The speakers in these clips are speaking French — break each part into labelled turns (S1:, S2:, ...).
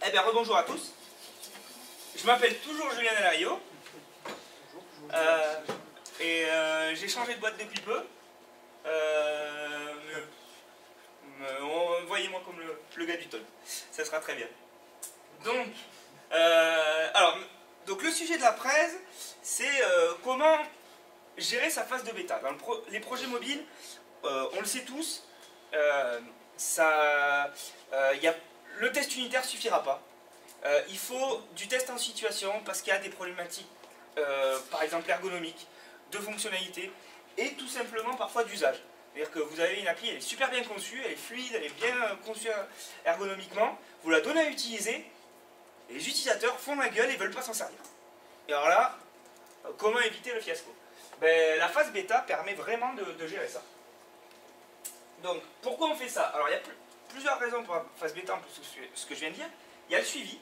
S1: Eh bien, rebonjour à tous. Je m'appelle toujours Julien Alario. J'ai changé de boîte depuis peu. Voyez-moi comme le gars du tôle. Ça sera très bien. Donc, donc le sujet de la presse, c'est comment gérer sa phase de bêta. Dans les projets mobiles, on le sait tous, le test unitaire ne suffira pas. Il faut du test en situation parce qu'il y a des problématiques, par exemple ergonomiques, de fonctionnalité et tout simplement parfois d'usage. C'est-à-dire que vous avez une appli, elle est super bien conçue, elle est fluide, elle est bien conçue ergonomiquement, vous la donnez à utiliser et les utilisateurs font la gueule et ne veulent pas s'en servir. Et alors là, comment éviter le fiasco? Ben, la phase bêta permet vraiment de gérer ça. Donc, pourquoi on fait ça? Alors, il y a plusieurs raisons pour la phase bêta, en plus de ce que je viens de dire. Il y a le suivi,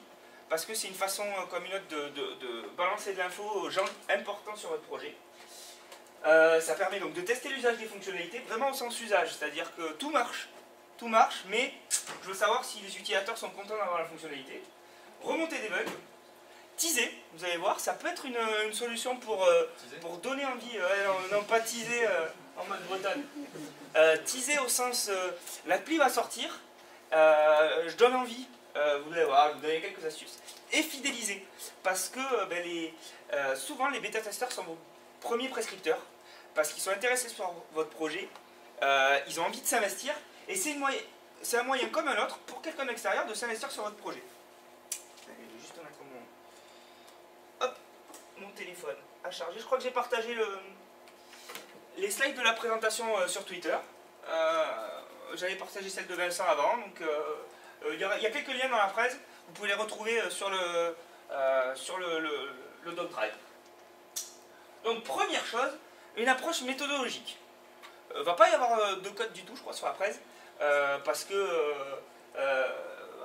S1: parce que c'est une façon comme une autre de balancer de l'info aux gens importants sur votre projet. Ça permet donc de tester l'usage des fonctionnalités, vraiment au sens usage, c'est-à-dire que tout marche, mais je veux savoir si les utilisateurs sont contents d'avoir la fonctionnalité. Remonter des bugs, teaser, vous allez voir, ça peut être une solution pour donner envie, non pas teaser en mode bretonne, teaser au sens, l'appli va sortir, je donne envie, vous allez voir, je vous donner quelques astuces, et fidéliser, parce que souvent les bêta-testeurs sont vos premiers prescripteurs, parce qu'ils sont intéressés sur votre projet, ils ont envie de s'investir, et c'est un moyen comme un autre pour quelqu'un d'extérieur de s'investir sur votre projet. Je vais juste mettre mon téléphone à charger. Je crois que j'ai partagé les slides de la présentation sur Twitter. J'avais partagé celle de Vincent avant, donc il y a quelques liens dans la presse, vous pouvez les retrouver sur le doc drive. Donc première chose, une approche méthodologique. Va pas y avoir de code du tout, je crois, sur la presse, parce que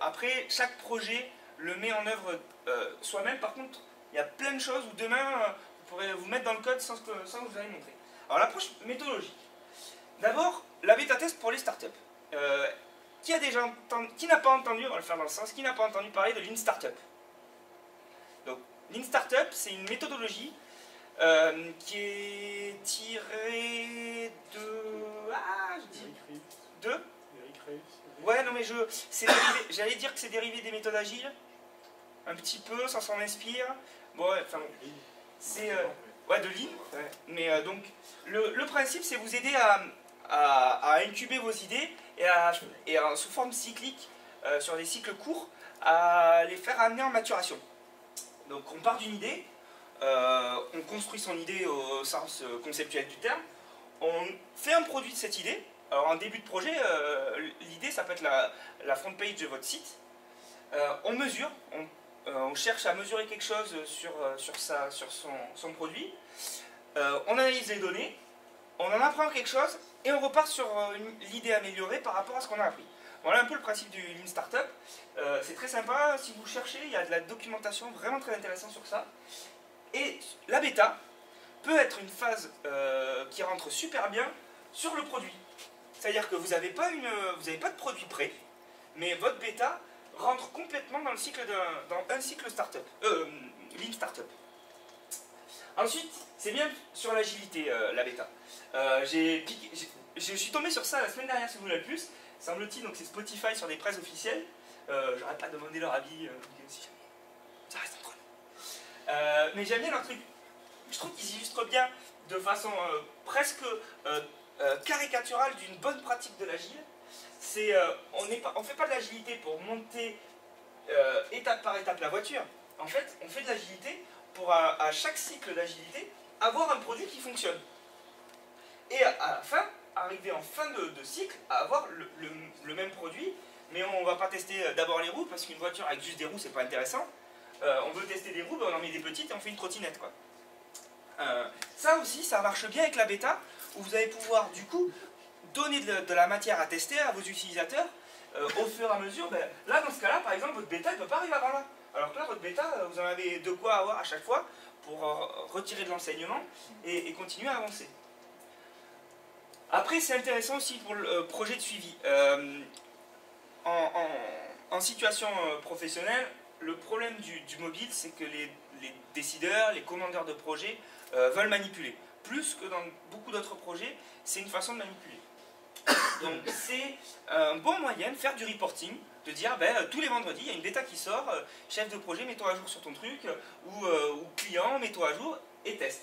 S1: après, chaque projet le met en œuvre soi-même. Par contre, il y a plein de choses où demain, vous pourrez vous mettre dans le code sans que je vous ai montré. Alors l'approche méthodologique. D'abord, la bêta-test pour les startups. Qui n'a pas entendu, on va le faire dans le sens, qui n'a pas entendu parler de Lean Startup? Donc, Lean Startup, c'est une méthodologie qui est tirée de... Ah, je dis... De Ouais, non mais j'allais dire que c'est dérivé des méthodes agiles, un petit peu, ça s'en inspire. Bon, ouais, enfin, c'est... ouais, de Lean. Ouais. Mais donc, le principe, c'est vous aider à incuber vos idées et sous forme cyclique, sur des cycles courts, à les faire amener en maturation. Donc, on part d'une idée, on construit son idée au sens conceptuel du terme, on fait un produit de cette idée. Alors en début de projet, l'idée ça peut être la front page de votre site. On mesure, on cherche à mesurer quelque chose sur son produit. On analyse les données, on en apprend quelque chose et on repart sur l'idée améliorée par rapport à ce qu'on a appris. Voilà un peu le principe du Lean Startup. C'est très sympa, si vous cherchez, il y a de la documentation vraiment très intéressante sur ça. Et la bêta peut être une phase qui rentre super bien sur le produit. C'est-à-dire que vous n'avez pas de produit prêt, mais votre bêta rentre complètement dans le cycle dans un cycle startup, Lean Startup. Ensuite, c'est bien sur l'agilité, la bêta. Je suis tombé sur ça la semaine dernière sur Google+, semble-t-il, donc c'est Spotify sur des presses officielles. J'aurais pas demandé leur avis, si jamais. Ça reste entre nous. Mais j'aime bien leur truc. Je trouve qu'ils illustrent bien, de façon presque caricaturale, d'une bonne pratique de l'agile. On ne fait pas de l'agilité pour monter étape par étape la voiture. En fait, on fait de l'agilité pour, à chaque cycle d'agilité, avoir un produit qui fonctionne. Et à la fin, arriver en fin de cycle, à avoir le même produit, mais on ne va pas tester d'abord les roues, parce qu'une voiture avec juste des roues, c'est pas intéressant. On veut tester des roues, ben on en met des petites et on fait une trottinette, quoi. Ça aussi, ça marche bien avec la bêta, où vous allez pouvoir du coup donner de la matière à tester à vos utilisateurs au fur et à mesure. Ben, là, dans ce cas-là, par exemple, votre bêta ne peut pas arriver avant là. Alors que là, votre bêta, vous en avez de quoi avoir à chaque fois pour retirer de l'enseignement et continuer à avancer. Après, c'est intéressant aussi pour le projet de suivi. en situation professionnelle, le problème du mobile, c'est que les décideurs, les commandeurs de projets veulent manipuler. Plus que dans beaucoup d'autres projets, c'est une façon de manipuler. Donc c'est un bon moyen de faire du reporting, de dire tous les vendredis il y a une bêta qui sort, chef de projet mets-toi à jour sur ton truc, ou client mets-toi à jour et teste.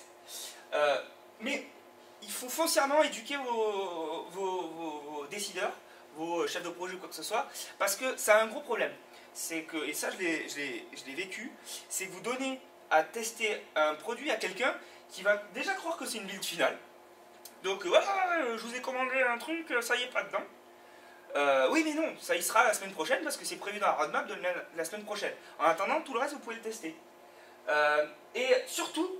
S1: Mais il faut foncièrement éduquer vos décideurs, vos chefs de projet ou quoi que ce soit, parce que ça a un gros problème. C'est que, et ça je l'ai vécu, c'est que vous donnez à tester un produit à quelqu'un qui va déjà croire que c'est une build finale. Donc voilà, je vous ai commandé un truc, ça y est, pas dedans. Oui mais non, ça y sera la semaine prochaine parce que c'est prévu dans la roadmap de la semaine prochaine. En attendant, tout le reste vous pouvez le tester. Et surtout,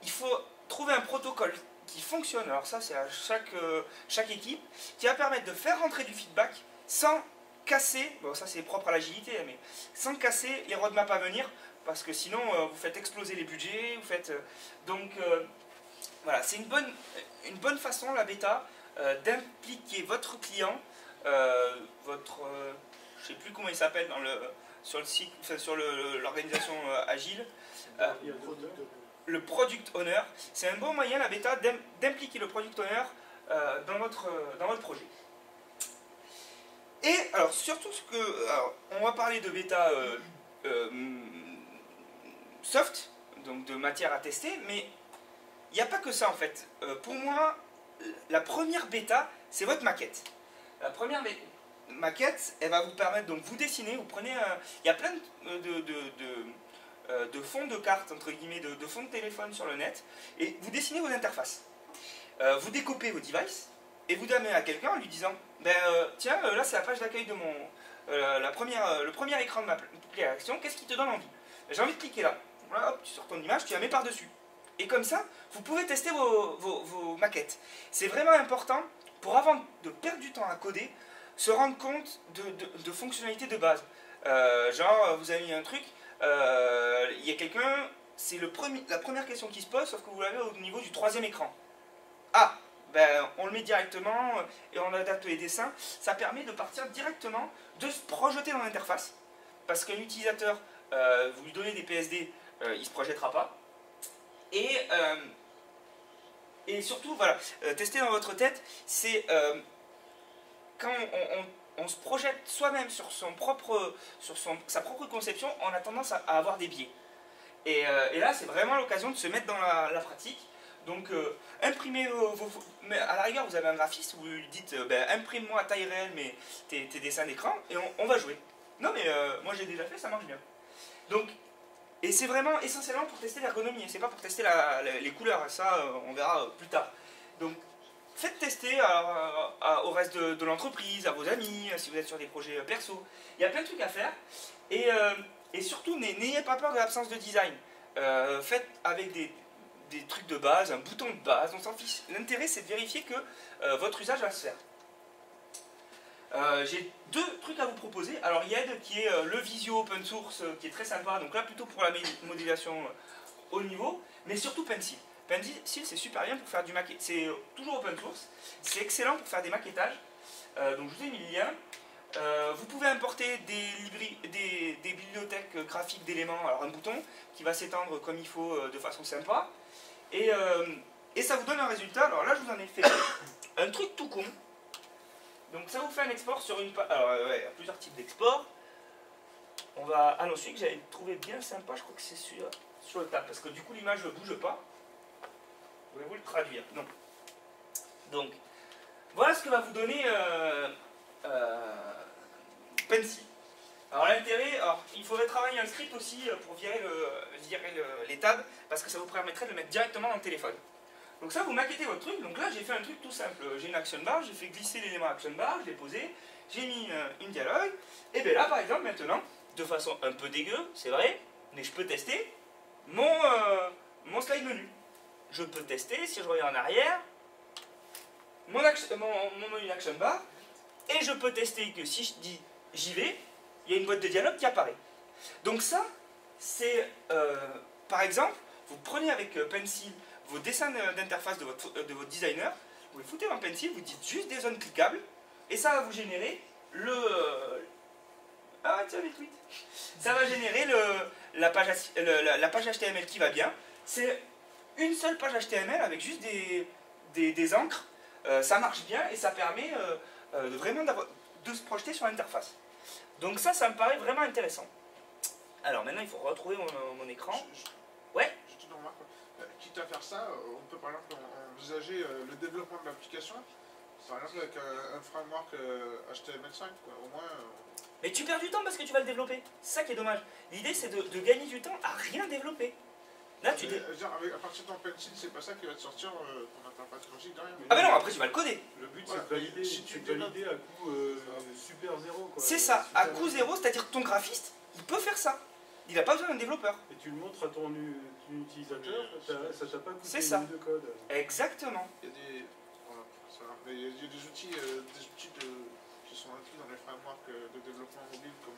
S1: il faut trouver un protocole qui fonctionne, alors ça c'est à chaque équipe, qui va permettre de faire rentrer du feedback sans casser, bon ça c'est propre à l'agilité, mais sans casser les roadmaps à venir, parce que sinon vous faites exploser les budgets, vous faites... donc voilà, c'est une bonne façon la bêta d'impliquer votre client, je sais plus comment il s'appelle sur le site, enfin, sur l'organisation agile, le product owner. C'est un bon moyen la bêta d'impliquer le product owner dans votre projet. Et alors surtout on va parler de bêta soft, donc de matière à tester, mais il n'y a pas que ça en fait. Pour moi, la première bêta, c'est votre maquette. La première maquette, elle va vous permettre, donc vous dessinez, vous prenez il y a plein de fonds de cartes, entre guillemets, de fonds de téléphone sur le net, et vous dessinez vos interfaces. Vous découpez vos devices, et vous donnez à quelqu'un en lui disant, tiens, là c'est la page d'accueil de le premier écran de ma application, qu'est-ce qui te donne envie? J'ai envie de cliquer là. Voilà, hop, tu sors ton image, tu la mets par-dessus. Et comme ça, vous pouvez tester vos maquettes. C'est vraiment important pour, avant de perdre du temps à coder, se rendre compte de fonctionnalités de base. Genre, vous avez mis un truc, il y a quelqu'un, c'est la première question qui se pose, sauf que vous l'avez au niveau du 3e écran. Ah, on le met directement et on adapte les dessins. Ça permet de partir directement, de se projeter dans l'interface. Parce qu'un utilisateur, vous lui donnez des PSD, il ne se projettera pas. Et surtout, voilà, tester dans votre tête, c'est quand on se projette soi-même sur sa propre conception, on a tendance à avoir des biais. Et là, c'est vraiment l'occasion de se mettre dans la pratique. Donc, imprimez mais à la rigueur, vous avez un graphiste, vous lui dites imprime-moi à taille réelle tes dessins d'écran et on va jouer. Non, mais moi j'ai déjà fait, ça marche bien. Donc, et c'est vraiment essentiellement pour tester l'ergonomie, c'est pas pour tester les couleurs, ça on verra plus tard. Donc faites tester au reste de l'entreprise, à vos amis, si vous êtes sur des projets perso. Il y a plein de trucs à faire. Et surtout, n'ayez pas peur de l'absence de design. Faites avec des trucs de base, un bouton de base, on s'en fiche. L'intérêt c'est de vérifier que votre usage va se faire. J'ai 2 trucs à vous proposer. Alors YED qui est le Visio open source qui est très sympa, donc là plutôt pour la modélisation haut niveau, mais surtout Pencil. Pencil c'est super bien pour faire du maquettage, c'est toujours open source, c'est excellent pour faire des maquettages, donc je vous ai mis le lien. Vous pouvez importer des bibliothèques graphiques d'éléments, alors un bouton qui va s'étendre comme il faut de façon sympa, et ça vous donne un résultat. Alors là je vous en ai fait un truc tout con. Donc ça vous fait un export sur une page. Alors il y a plusieurs types d'exports. On va. Ah non, celui que j'avais trouvé bien sympa, je crois que c'est sur le tab, parce que du coup l'image ne bouge pas. Voulez-vous le traduire? Non. Donc, voilà ce que va vous donner Pencil. Alors l'intérêt, il faudrait travailler un script aussi pour virer les tabs, parce que ça vous permettrait de le mettre directement dans le téléphone. Donc ça, vous maquettez votre truc. Donc là, j'ai fait un truc tout simple. J'ai une action bar, j'ai fait glisser l'élément action bar, je l'ai posé, j'ai mis une dialogue. Et bien là, par exemple, maintenant, de façon un peu dégueu, c'est vrai, mais je peux tester mon slide menu. Je peux tester, si je reviens en arrière, mon menu action bar, et je peux tester que si je dis j'y vais, il y a une boîte de dialogue qui apparaît. Donc ça, c'est, par exemple, vous prenez avec Pencil vos dessins d'interface de votre designer, vous les foutez dans Pencil, vous dites juste des zones cliquables, et ça va vous générer Ah, tiens, les tweets. Ça va générer la page HTML qui va bien. C'est une seule page HTML avec juste des encres. Ça marche bien et ça permet vraiment de se projeter sur l'interface. Donc ça me paraît vraiment intéressant. Alors maintenant, il faut retrouver mon écran. Ouais.
S2: Juste une remarque. Quitte à faire ça, on peut par exemple envisager le développement de l'application, par exemple avec un framework HTML5, quoi. Au moins.
S1: Mais tu perds du temps parce que tu vas le développer. C'est ça qui est dommage. L'idée, c'est de gagner du temps à rien développer. Là, tu
S2: à partir de ton pencil, c'est pas ça qui va te sortir ton interface graphique derrière.
S1: Ah ben non, après tu vas le coder.
S3: Le but c'est de valider, valider à coût super zéro.
S1: C'est ça, à coût zéro, c'est-à-dire que ton graphiste, il peut faire ça. Il n'a pas besoin d'un développeur.
S3: Et tu le montres à ton utilisateur, ça t'a pas coûté
S1: ça.
S3: une ligne de code.
S1: Exactement.
S2: Il y a des, voilà, mais il y a des outils, qui sont inclus dans les frameworks de développement mobile comme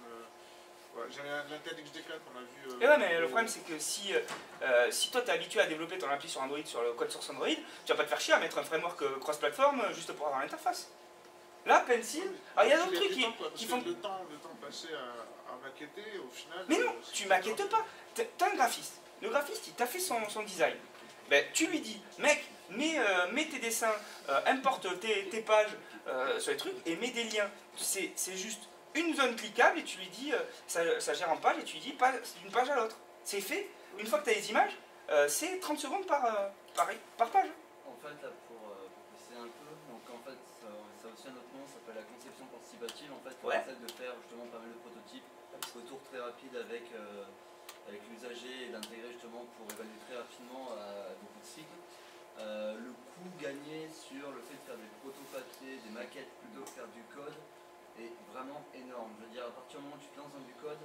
S2: j'ai l'Intel XDK qu'on a vu.
S1: Et ouais, mais le problème c'est que si toi tu es habitué à développer ton appli sur Android, sur le code source Android, tu vas pas te faire chier à mettre un framework cross-platform juste pour avoir l'interface. Là, Pencil, alors il y a d'autres trucs qui font.
S2: Le temps passé à maqueter, au final.
S1: Mais non, tu maquettes pas. T'as un graphiste. Le graphiste, il t'a fait son design. Ben, tu lui dis, mec, mets tes dessins, importe tes pages sur les trucs et mets des liens. C'est juste une zone cliquable et tu lui dis, ça gère en page et tu lui dis d'une page à l'autre. C'est fait. Une fois que tu as les images, c'est 30 secondes par page.
S4: En fait, là, pour préciser un peu, donc en fait, ça a aussi un autre nom, ça s'appelle la conception participative. En fait, on essaie de faire justement pas mal de prototypes, retour très rapide avec l'usager et d'intégrer justement pour évaluer très rapidement à beaucoup de cycles. Le coût gagné sur le fait de faire des proto-papiers, des maquettes plutôt que faire du code est vraiment énorme. Je veux dire, à partir du moment où tu te lances dans du code,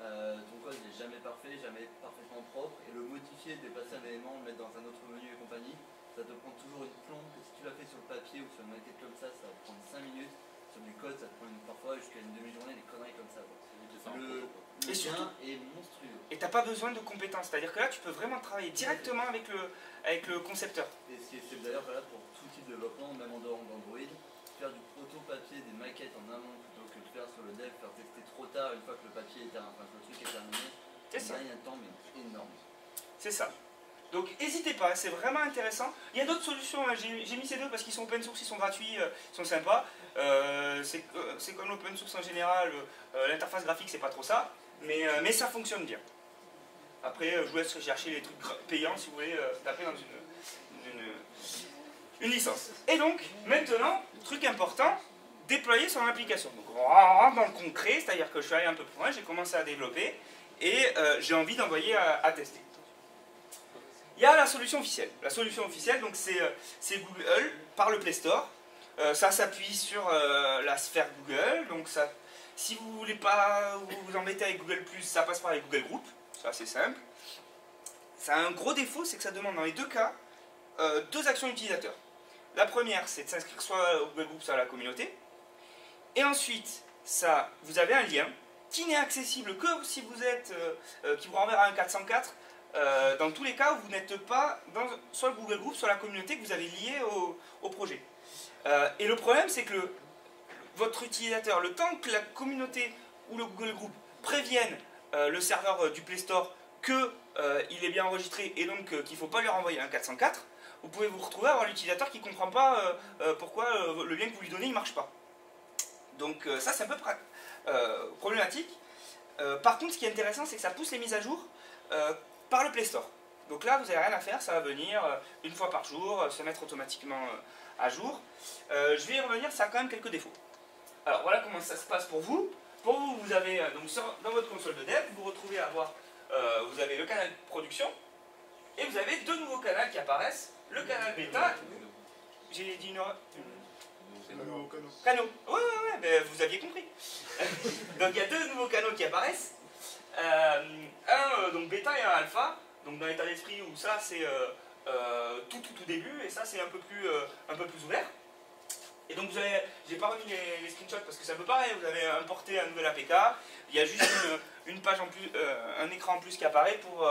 S4: ton code n'est jamais parfait, jamais parfaitement propre, et le modifier, déplacer un élément, le mettre dans un autre menu et compagnie, ça te prend toujours une plombe, que si tu l'as fait sur le papier ou sur une maquette comme ça va prendre 5 minutes, sur du code ça te prend parfois jusqu'à une demi-journée, des conneries comme ça. Le gain est monstrueux.
S1: Et t'as pas besoin de compétences, c'est-à-dire que là tu peux vraiment travailler directement avec le concepteur.
S4: Et c'est d'ailleurs valable pour tout type de développement, même en dehors d'Android. Faire du proto-papier, des maquettes en amont plutôt que de faire sur le dev, faire tester trop tard une fois que le papier est terminé, le truc est terminé, ça gagne un temps mais énorme. C'est
S1: ça. Donc n'hésitez pas, c'est vraiment intéressant. Il y a d'autres solutions, hein. J'ai mis ces deux parce qu'ils sont open source, ils sont gratuits, ils sont sympas. C'est comme l'open source en général, l'interface graphique c'est pas trop ça, mais ça fonctionne bien. Après, je vous laisse chercher les trucs payants si vous voulez taper dans une licence. Et donc, maintenant, truc important, déployer son application. Donc on rentre dans le concret, c'est-à-dire que je suis allé un peu plus loin, j'ai commencé à développer et j'ai envie d'envoyer à tester. Il y a la solution officielle. La solution officielle, donc c'est Google par le Play Store. Ça s'appuie sur la sphère Google. Donc ça, si vous ne voulez pas vous embêter avec Google+, ça passe par les Google Groups. Ça c'est simple. Ça a un gros défaut, c'est que ça demande dans les deux cas deux actions utilisateurs. La première, c'est de s'inscrire soit au Google Group, soit à la communauté. Et ensuite, vous avez un lien qui n'est accessible que si vous êtes, qui vous renverra un 404. Dans tous les cas où vous n'êtes pas dans soit le Google Group, soit la communauté que vous avez liée au projet. Et le problème, c'est que votre utilisateur, le temps que la communauté ou le Google Group prévienne le serveur du Play Store qu'il est bien enregistré et donc qu'il ne faut pas lui renvoyer un 404, vous pouvez vous retrouver à avoir l'utilisateur qui ne comprend pas pourquoi le lien que vous lui donnez ne marche pas. Donc ça, c'est un peu problématique. Par contre, ce qui est intéressant, c'est que ça pousse les mises à jour par le Play Store. Donc là, vous n'avez rien à faire, ça va venir une fois par jour, se mettre automatiquement à jour. Je vais y revenir, ça a quand même quelques défauts. Alors voilà comment ça se passe pour vous. Pour vous, vous avez donc dans votre console de dev, vous retrouvez vous avez le canal de production et vous avez deux nouveaux canaux qui apparaissent. Le canal bêta, j'ai dit une canaux. Ouais, mais vous aviez compris. Donc il y a deux nouveaux canaux qui apparaissent. Un donc bêta et un alpha. Donc dans l'état d'esprit où ça c'est tout début et ça c'est un peu plus ouvert. Et donc j'ai pas remis les screenshots parce que c'est un peu pareil, vous avez importé un nouvel APK, il y a juste une page en plus, un écran en plus qui apparaît pour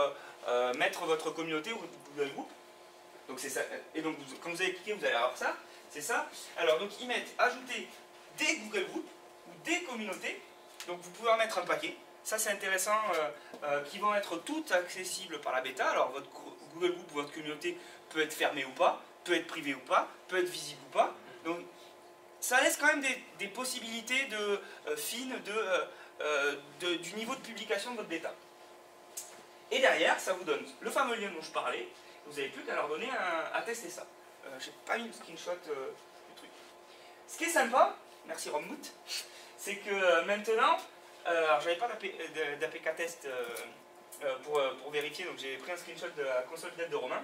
S1: mettre votre communauté ou Google Group. Donc c'est ça. Et donc quand vous allez cliquer, vous allez avoir ça. C'est ça. Alors donc ils mettent ajouter des Google Group ou des communautés. Donc vous pouvez en mettre un paquet. Ça c'est intéressant, qui vont être toutes accessibles par la bêta. Alors votre Google Group, votre communauté peut être fermée ou pas, peut être privée ou pas, peut être visible ou pas. Donc ça laisse quand même des possibilités fines du niveau de publication de votre bêta. Et derrière, ça vous donne le fameux lien dont je parlais. Vous n'avez plus qu'à leur donner à tester ça. J'ai pas mis le screenshot du truc. Ce qui est sympa, merci Rommout, c'est que maintenant, alors j'avais pas d'APK test pour vérifier, donc j'ai pris un screenshot de la console d'aide de Romain.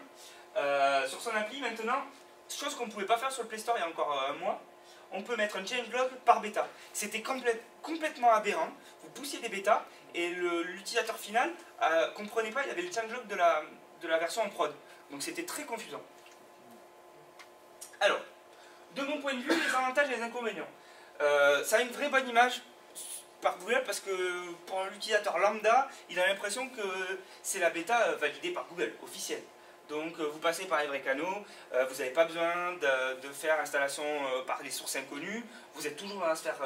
S1: Sur son appli maintenant, chose qu'on ne pouvait pas faire sur le Play Store il y a encore un mois, on peut mettre un changelog par bêta. C'était complètement aberrant. Vous poussiez des bêtas et l'utilisateur final comprenait pas, il avait le changelog de la version en prod. Donc c'était très confusant. Alors, de mon point de vue, les avantages et les inconvénients. Ça a une vraie bonne image par Google parce que pour l'utilisateur lambda, il a l'impression que c'est la bêta validée par Google, officielle. Donc vous passez par les vrais canaux, vous n'avez pas besoin de faire installation par les sources inconnues, vous êtes toujours dans la sphère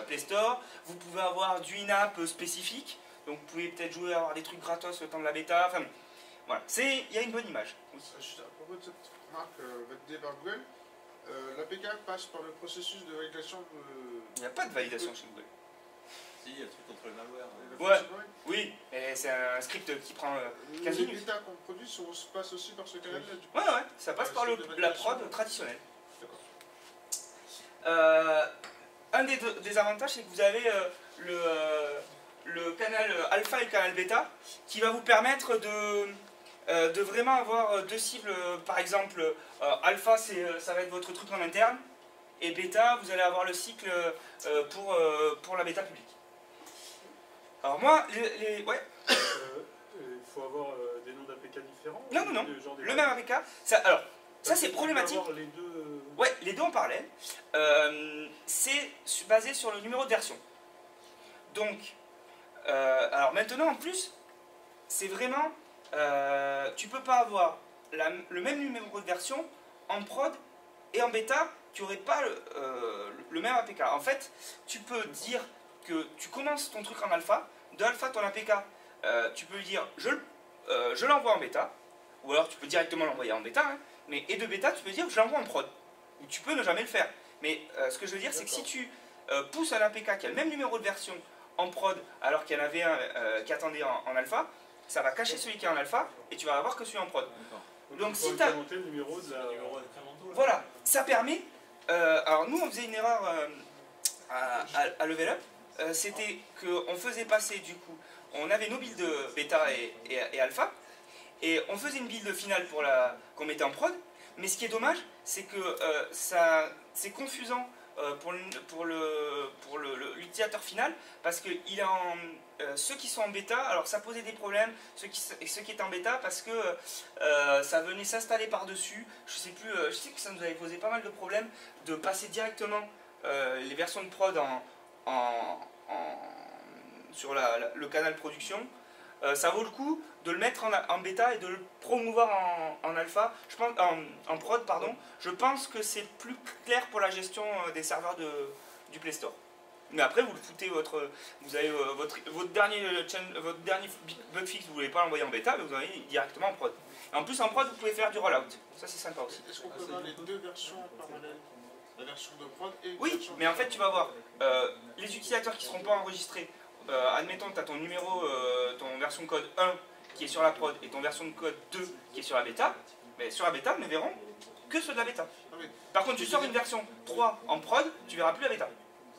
S1: Play Store, vous pouvez avoir du in-app spécifique, donc vous pouvez peut-être jouer à avoir des trucs gratos le temps de la bêta, enfin voilà, il y a une bonne image.
S2: Juste à propos de cette remarque validée par Google, l'APK passe par le processus de validation de...
S1: Il n'y a pas de validation chez Google.
S4: Si, il y a le truc contre le malware.
S1: Ouais, oui, et c'est un script qui prend 15 minutes.
S2: Les bêtas qu'on produit passent aussi par ce canal-là.
S1: Ouais, ça passe par la prod traditionnelle. Un des avantages, c'est que vous avez le canal alpha et le canal bêta qui va vous permettre de vraiment avoir deux cibles. Par exemple, alpha, ça va être votre truc en interne, et bêta, vous allez avoir le cycle pour la bêta publique. Alors moi, ouais.
S3: Il faut avoir des noms d'APK différents.
S1: Non. Le même APK. Alors, ça c'est problématique.
S3: Avoir les deux...
S1: Ouais, les deux en parallèle. C'est basé sur le numéro de version. Donc, alors maintenant en plus, c'est vraiment, tu peux pas avoir le même numéro de version en prod et en bêta. Tu n'aurais pas le même APK. En fait, tu peux dire que tu commences ton truc en alpha, de alpha ton APK, tu peux lui dire je l'envoie en bêta, ou alors tu peux directement l'envoyer en bêta, hein, et de bêta tu peux dire je l'envoie en prod, ou tu peux ne jamais le faire. Mais ce que je veux dire, c'est que si tu pousses un APK qui a le même numéro de version en prod, alors qu'il y en avait un qui attendait en alpha, ça va cacher celui qui est en alpha, et tu vas avoir que celui en prod. Donc si tu as...
S3: le numéro de la...
S1: Voilà, ça permet... alors nous on faisait une erreur à Level Up, c'était qu'on faisait passer du coup, on avait nos builds bêta et alpha, et on faisait une build finale qu'on mettait en prod, mais ce qui est dommage, c'est que c'est confusant pour l'utilisateur final, parce que ceux qui sont en bêta, alors ça posait des problèmes, ceux qui étaient en bêta, parce que ça venait s'installer par-dessus, je sais que ça nous avait posé pas mal de problèmes, de passer directement les versions de prod sur le canal production. Ça vaut le coup de le mettre en bêta et de le promouvoir en alpha, en prod, pardon. Je pense que c'est plus clair pour la gestion des serveurs du Play Store. Mais après, vous le foutez vous avez votre dernier bug fix, vous ne voulez pas l'envoyer en bêta, mais vous envoyez directement en prod. Et en plus, en prod, vous pouvez faire du rollout. Ça, c'est sympa aussi.
S2: Est-ce qu'on peut avoir les deux versions parallèles? La version de prod et la
S1: oui,
S2: version
S1: mais en fait, tu vas voir les utilisateurs qui ne seront pas enregistrés. Admettons, tu as ton numéro, ton version de code 1 qui est sur la prod et ton version de code 2 qui est sur la bêta. Mais sur la bêta, ne verront que ceux de la bêta. Par contre, tu sors une version 3 en prod, tu verras plus la bêta.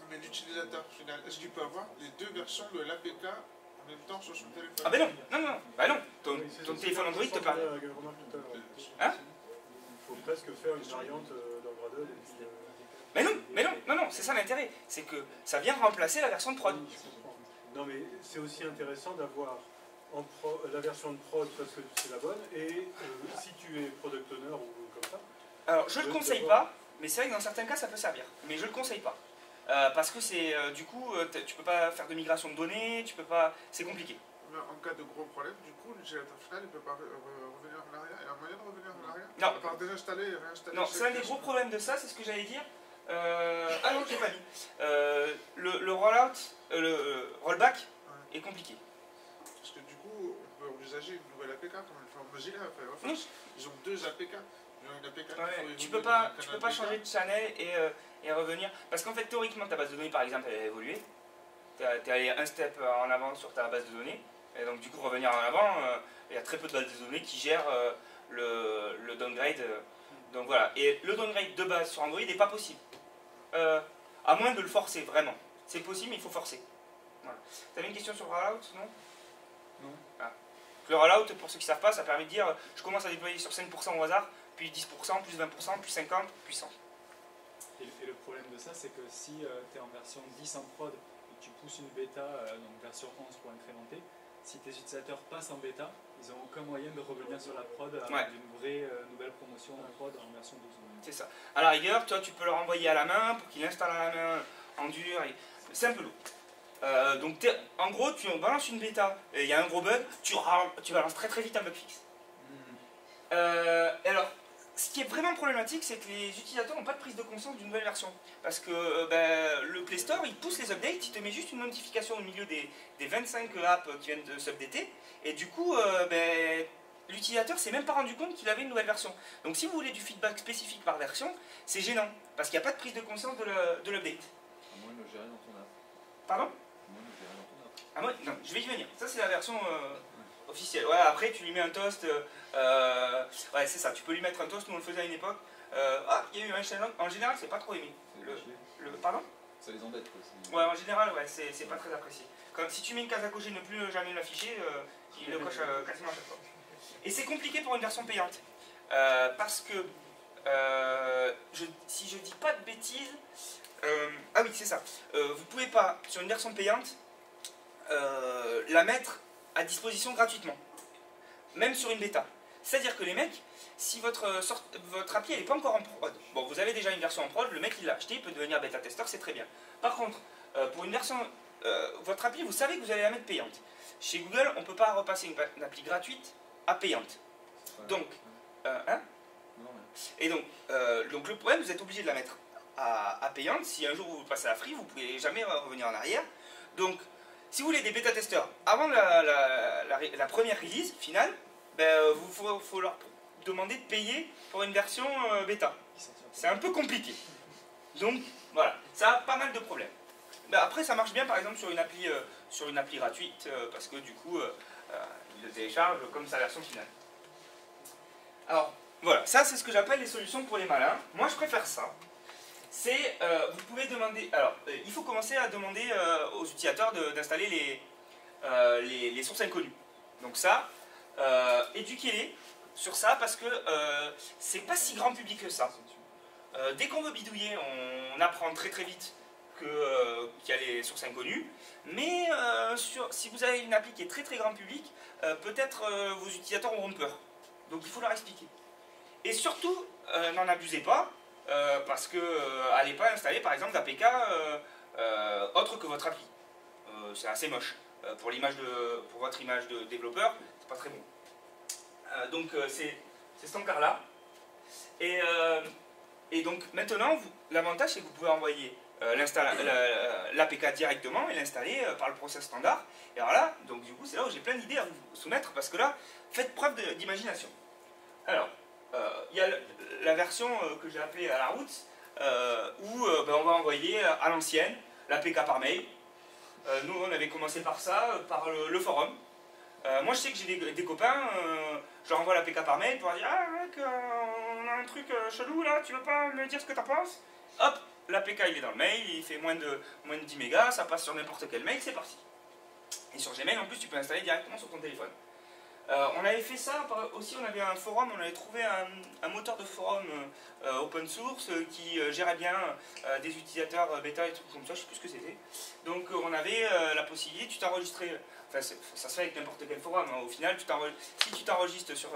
S2: Mais l'utilisateur final, est-ce qu'il peut avoir les deux versions de l'APK en même temps sur son téléphone?
S1: Ah ben non. Bah non, ton téléphone Android te permet. Hein?
S3: Il faut presque faire une variante dans Gradle.
S1: Mais non, c'est ça l'intérêt. C'est que ça vient remplacer la version de prod.
S3: Non mais c'est aussi intéressant d'avoir la version de prod parce que c'est la bonne, et si tu es product owner ou comme ça.
S1: Alors je le conseille pas, mais c'est vrai que dans certains cas ça peut servir. Mais je le conseille pas. Parce que c'est du coup, tu peux pas faire de migration de données, tu peux pas. C'est compliqué.
S2: Mais en cas de gros problème, du coup, l'utilisateur final il peut pas revenir en arrière. Il y a un moyen de revenir en arrière?
S1: Non.
S2: À part désinstaller et réinstaller.
S1: Non, c'est un des gros problèmes de ça, c'est ce que j'allais dire. Ah non, j'ai pas mis. Le rollout, le rollback est compliqué.
S2: Parce que du coup, on peut envisager une nouvelle APK comme le fait Mozilla. Firefox. Ils ont 2 APK. Ils ont une APK
S1: Tu peux pas changer de channel et revenir. Parce qu'en fait, théoriquement, ta base de données, par exemple, elle a évolué. Tu es allé un step en avant sur ta base de données. Et donc, du coup, revenir en avant, il y a très peu de bases de données qui gèrent le downgrade. Donc voilà. Et le downgrade de base sur Android n'est pas possible. À moins de le forcer, vraiment. C'est possible, mais il faut forcer. Voilà. Tu avais une question sur le rollout, non?
S4: Non.
S1: Ah. Le rollout, pour ceux qui ne savent pas, ça permet de dire je commence à déployer sur 5% au hasard, puis 10%, plus 20%, plus 50%, plus 100.
S5: Et le problème de ça, c'est que si tu es en version 10 en prod et que tu pousses une bêta, donc version 11 pour incrémenter, si tes utilisateurs passent en bêta, ils n'ont aucun moyen de revenir sur la prod avec une vraie nouvelle promotion en prod en version 12.
S1: C'est ça. À la rigueur, toi, tu peux leur envoyer à la main pour qu'ils l'installent à la main en dur. C'est un peu lourd. Donc, en gros, tu balances une bêta, il y a un gros bug, tu balances très très vite un bug fixe. Et alors, ce qui est vraiment problématique, c'est que les utilisateurs n'ont pas de prise de conscience d'une nouvelle version. Parce que le Play Store, il pousse les updates, il te met juste une notification au milieu des 25 apps qui viennent de s'updater. Et du coup, l'utilisateur ne s'est même pas rendu compte qu'il avait une nouvelle version. Donc si vous voulez du feedback spécifique par version, c'est gênant. Parce qu'il n'y a pas de prise de conscience de l'update.
S4: À moins de le gérer dans ton app.
S1: Pardon?
S4: À moins de le gérer dans ton app.
S1: Ah, moi, non, je vais y venir. Ça, c'est la version officielle. Ouais, après, tu lui mets un toast. Ouais, c'est ça. Tu peux lui mettre un toast. Nous, on le faisait à une époque. Il y a eu un challenge. En général, c'est pas trop aimé. Pardon?
S4: Ça les embête, quoi.
S1: Ouais, en général, ouais, c'est pas très apprécié. Comme si tu mets une case à cocher, ne plus jamais l'afficher, il le coche quasiment à chaque fois. Et c'est compliqué pour une version payante. Parce que, si je dis pas de bêtises, ah oui, c'est ça. Vous pouvez pas, sur une version payante, la mettre à disposition gratuitement. Même sur une bêta. C'est-à-dire que les mecs, si votre appli elle n'est pas encore en prod, bon, vous avez déjà une version en prod, le mec il l'a acheté, il peut devenir bêta-testeur, c'est très bien. Par contre, pour une version, votre appli, vous savez que vous allez la mettre payante. Chez Google, on ne peut pas repasser une appli gratuite à payante. Donc, et donc le problème, vous êtes obligé de la mettre à payante. Si un jour vous passez à free, vous ne pouvez jamais revenir en arrière. Donc, si vous voulez des bêta-testeurs avant la première release finale, faut leur demander de payer pour une version bêta. C'est un peu compliqué. Donc, voilà, ça a pas mal de problèmes. Mais après, ça marche bien, par exemple, sur une appli gratuite, parce que du coup, il le télécharge comme sa version finale. Alors, voilà, ça c'est ce que j'appelle les solutions pour les malins. Moi, je préfère ça. C'est, vous pouvez demander... Alors, il faut commencer à demander aux utilisateurs d'installer les sources inconnues. Donc ça, éduquez-les sur ça, parce que c'est pas si grand public que ça. Dès qu'on veut bidouiller, on apprend très très vite qu'il y a les sources inconnues. Mais si vous avez une appli qui est très très grand public, peut-être vos utilisateurs auront peur. Donc il faut leur expliquer. Et surtout, n'en abusez pas, parce que allez pas installer par exemple d'APK autre que votre appli. C'est assez moche. Pour votre image de développeur, c'est pas très bon. Donc c'est cet encart-là. Et donc maintenant, l'avantage c'est que vous pouvez envoyer l'APK directement et l'installer par le process standard. Et alors là, donc du coup, c'est là où j'ai plein d'idées à vous soumettre, parce que là, faites preuve d'imagination. Alors, il y a la version que j'ai appelée à la route, où on va envoyer à l'ancienne l'APK par mail. Nous, on avait commencé par ça, par le forum. Moi, je sais que j'ai des copains, je leur envoie l'APK par mail pour dire « Ah, mec, on a un truc chelou là, tu veux pas me dire ce que t'en penses ?» Hop, l'APK il est dans le mail, il fait moins de 10 mégas, ça passe sur n'importe quel mail, c'est parti. Et sur Gmail, en plus, tu peux l'installer directement sur ton téléphone. On avait fait ça aussi, on avait un forum, on avait trouvé un moteur de forum open source qui gérait bien des utilisateurs bêta et tout comme ça, je sais plus ce que c'était. Donc on avait la possibilité, tu t'enregistrais, enfin ça se fait avec n'importe quel forum, hein. Au final si tu t'enregistres sur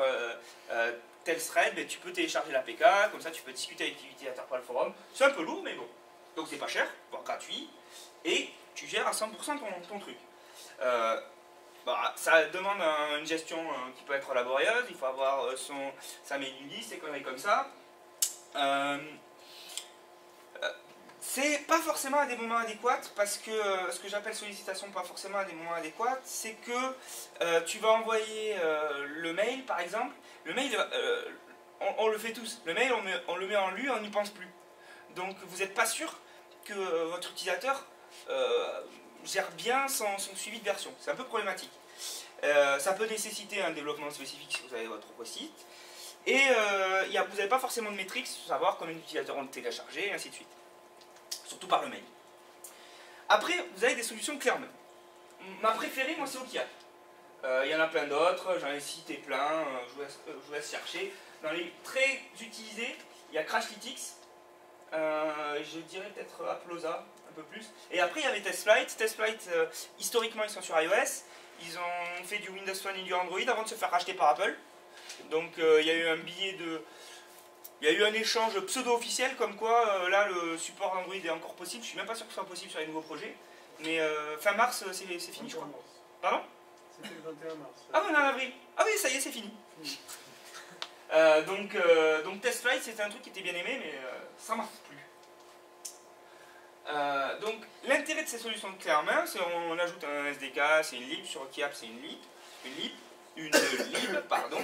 S1: tel thread, tu peux télécharger l'APK, comme ça tu peux discuter avec l'utilisateur par le forum. C'est un peu lourd mais bon, donc c'est pas cher, voire gratuit, et tu gères à 100% ton truc. Ça demande une gestion qui peut être laborieuse, il faut avoir sa mailing list et conneries comme ça. c'est pas forcément à des moments adéquats, parce que ce que j'appelle sollicitation pas forcément à des moments adéquats, c'est que tu vas envoyer le mail, par exemple. Le mail, on le fait tous. Le mail, on le met en lu, on n'y pense plus. Donc vous n'êtes pas sûr que votre utilisateur gère bien son suivi de version. C'est un peu problématique. Ça peut nécessiter un développement spécifique si vous avez votre propre site. Et vous n'avez pas forcément de métriques sur savoir combien d'utilisateurs ont téléchargé, et ainsi de suite. Surtout par le mail. Après, vous avez des solutions clés en main. Ma préférée, moi, c'est Okiapp. Il y en a plein d'autres, j'en ai cité plein, je vous laisse chercher. Dans les très utilisés, il y a Crashlytics, je dirais peut-être Applausa, un peu plus. Et après, il y avait TestFlight. TestFlight, historiquement, ils sont sur iOS. Ils ont fait du Windows Phone et du Android avant de se faire racheter par Apple. Donc, il y a eu un billet de... Il y a eu un échange pseudo-officiel comme quoi, là, le support Android est encore possible. Je suis même pas sûr que ce soit possible sur les nouveaux projets. Mais fin mars, c'est fini, je crois. Pardon?
S3: C'était le 21 mars.
S1: Ah oui, on est en avril. Ah oui, ça y est, c'est fini. Donc TestFlight, c'était un truc qui était bien aimé, mais ça marche plus. Donc l'intérêt de ces solutions de clé en main, c'est qu'on ajoute un SDK, c'est une lib, sur Okiapp c'est une lib, pardon.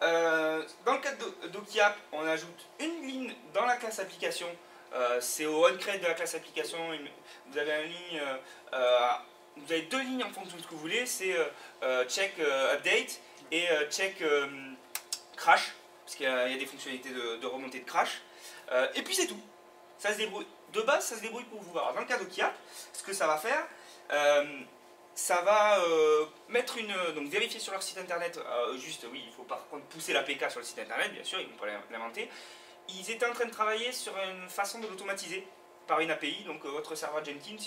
S1: Dans le cas d'Okiapp, on ajoute une ligne dans la classe application. C'est au onCreate de la classe application. Vous avez vous avez deux lignes en fonction de ce que vous voulez. C'est check update et check crash, parce qu'il y a des fonctionnalités de remontée de crash. Et puis c'est tout. Ça se débrouille. De base, ça se débrouille pour vous. Alors, dans le cas d'Okiapp, ce que ça va faire, ça va mettre donc vérifier sur leur site internet, juste, oui, il faut par contre pousser l'APK sur le site internet, bien sûr, ils ne vont pas l'inventer. Ils étaient en train de travailler sur une façon de l'automatiser par une API, donc votre serveur Jenkins,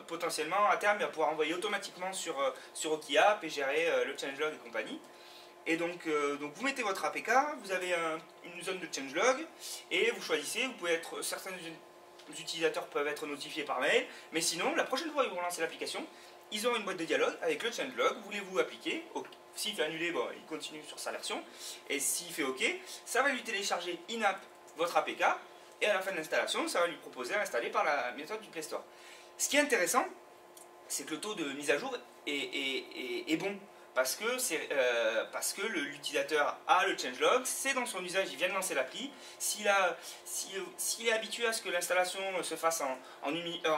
S1: potentiellement, à terme, il va pouvoir envoyer automatiquement sur Okiapp et gérer le changelog et compagnie. Et donc vous mettez votre APK, vous avez une zone de changelog, et vous choisissez, certains utilisateurs peuvent être notifiés par mail, mais sinon, la prochaine fois qu'ils vont lancer l'application, ils auront une boîte de dialogue avec le changelog, voulez-vous appliquer, s'il fait annuler, bon, il continue sur sa version, et s'il fait OK, ça va lui télécharger in-app votre APK, et à la fin de l'installation, ça va lui proposer d'installer par la méthode du Play Store. Ce qui est intéressant, c'est que le taux de mise à jour est bon. Parce que l'utilisateur a le changelog, c'est dans son usage, il vient de lancer l'appli. S'il est habitué à ce que l'installation se fasse en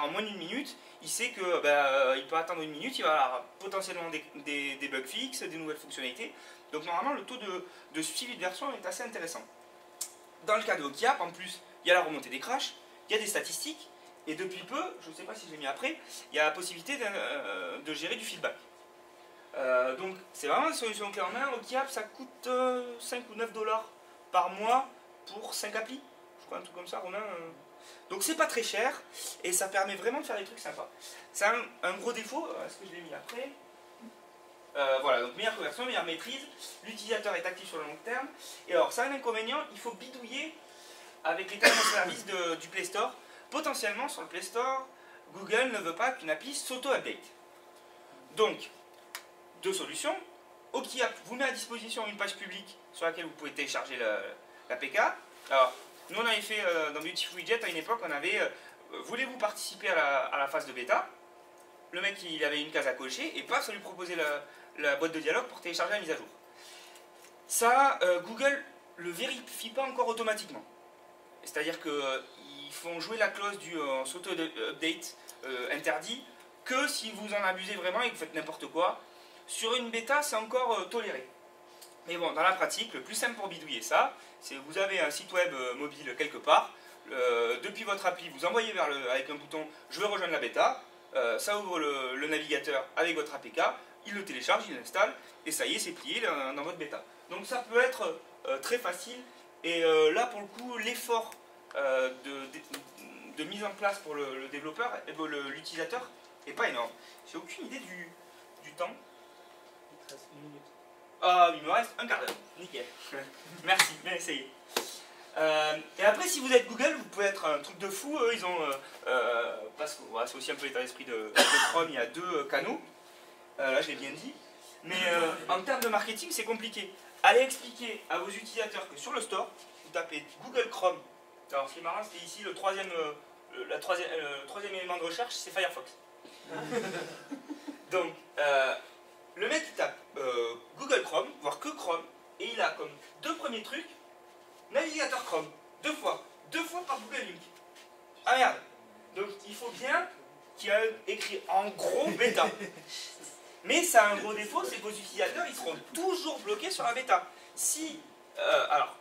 S1: moins d'une minute, il sait qu'il peut attendre une minute, il va avoir potentiellement des bugs fixes, des nouvelles fonctionnalités. Donc normalement, le taux de suivi de version est assez intéressant. Dans le cas de Okiapp, en plus, il y a la remontée des crashs, il y a des statistiques, et depuis peu, je ne sais pas si je l'ai mis après, il y a la possibilité de gérer du feedback. Donc c'est vraiment une solution clé en main. Okiapp, ça coûte 5 ou 9 $ par mois pour 5 applis, je crois, un truc comme ça, Romain. Donc c'est pas très cher et ça permet vraiment de faire des trucs sympas. C'est un gros défaut, est-ce que je l'ai mis après? Voilà, donc meilleure conversion, meilleure maîtrise, l'utilisateur est actif sur le long terme. Et alors ça a un inconvénient, il faut bidouiller avec les termes de service du Play Store. Potentiellement sur le Play Store, Google ne veut pas qu'une appli s'auto-update. Donc, deux solutions. Okiapp vous met à disposition une page publique sur laquelle vous pouvez télécharger l'APK. Alors, nous on avait fait dans Beautiful Widget à une époque, on avait voulez-vous participer à la phase de bêta? Le mec il avait une case à cocher et paf, ça lui proposait la boîte de dialogue pour télécharger la mise à jour. Ça, Google le vérifie pas encore automatiquement. C'est-à-dire qu'ils font jouer la clause du s'auto-update interdit que si vous en abusez vraiment et que vous faites n'importe quoi. Sur une bêta, c'est encore toléré. Mais bon, dans la pratique, le plus simple pour bidouiller ça, c'est que vous avez un site web mobile quelque part, depuis votre appli, vous envoyez avec un bouton « Je veux rejoindre la bêta », ça ouvre le navigateur avec votre APK, il le télécharge, il l'installe, et ça y est, c'est plié dans votre bêta. Donc ça peut être très facile, et là, pour le coup, l'effort de mise en place pour le développeur, l'utilisateur, n'est pas énorme. J'ai aucune idée du temps.
S5: Il te reste 1 minute.
S1: Ah, il me reste un quart d'heure. Nickel. Merci, bien essayé. Et après, si vous êtes Google, vous pouvez être un truc de fou. Eux, ils ont. Parce que voilà, c'est aussi un peu l'état d'esprit de Chrome, il y a deux canaux. Là, je l'ai bien dit. Mais en termes de marketing, c'est compliqué. Allez expliquer à vos utilisateurs que sur le store, vous tapez Google Chrome Alors ce qui est marrant, c'est ici le troisième élément de recherche, c'est Firefox. Donc, le mec il tape Google Chrome, voire que Chrome, et il a comme deux premiers trucs, navigateur Chrome, deux fois par Google Link. Ah merde. Donc il faut bien qu'il a écrit en gros bêta. Mais ça a un gros défaut, c'est que vos utilisateurs ils seront toujours bloqués sur la bêta. Si, alors,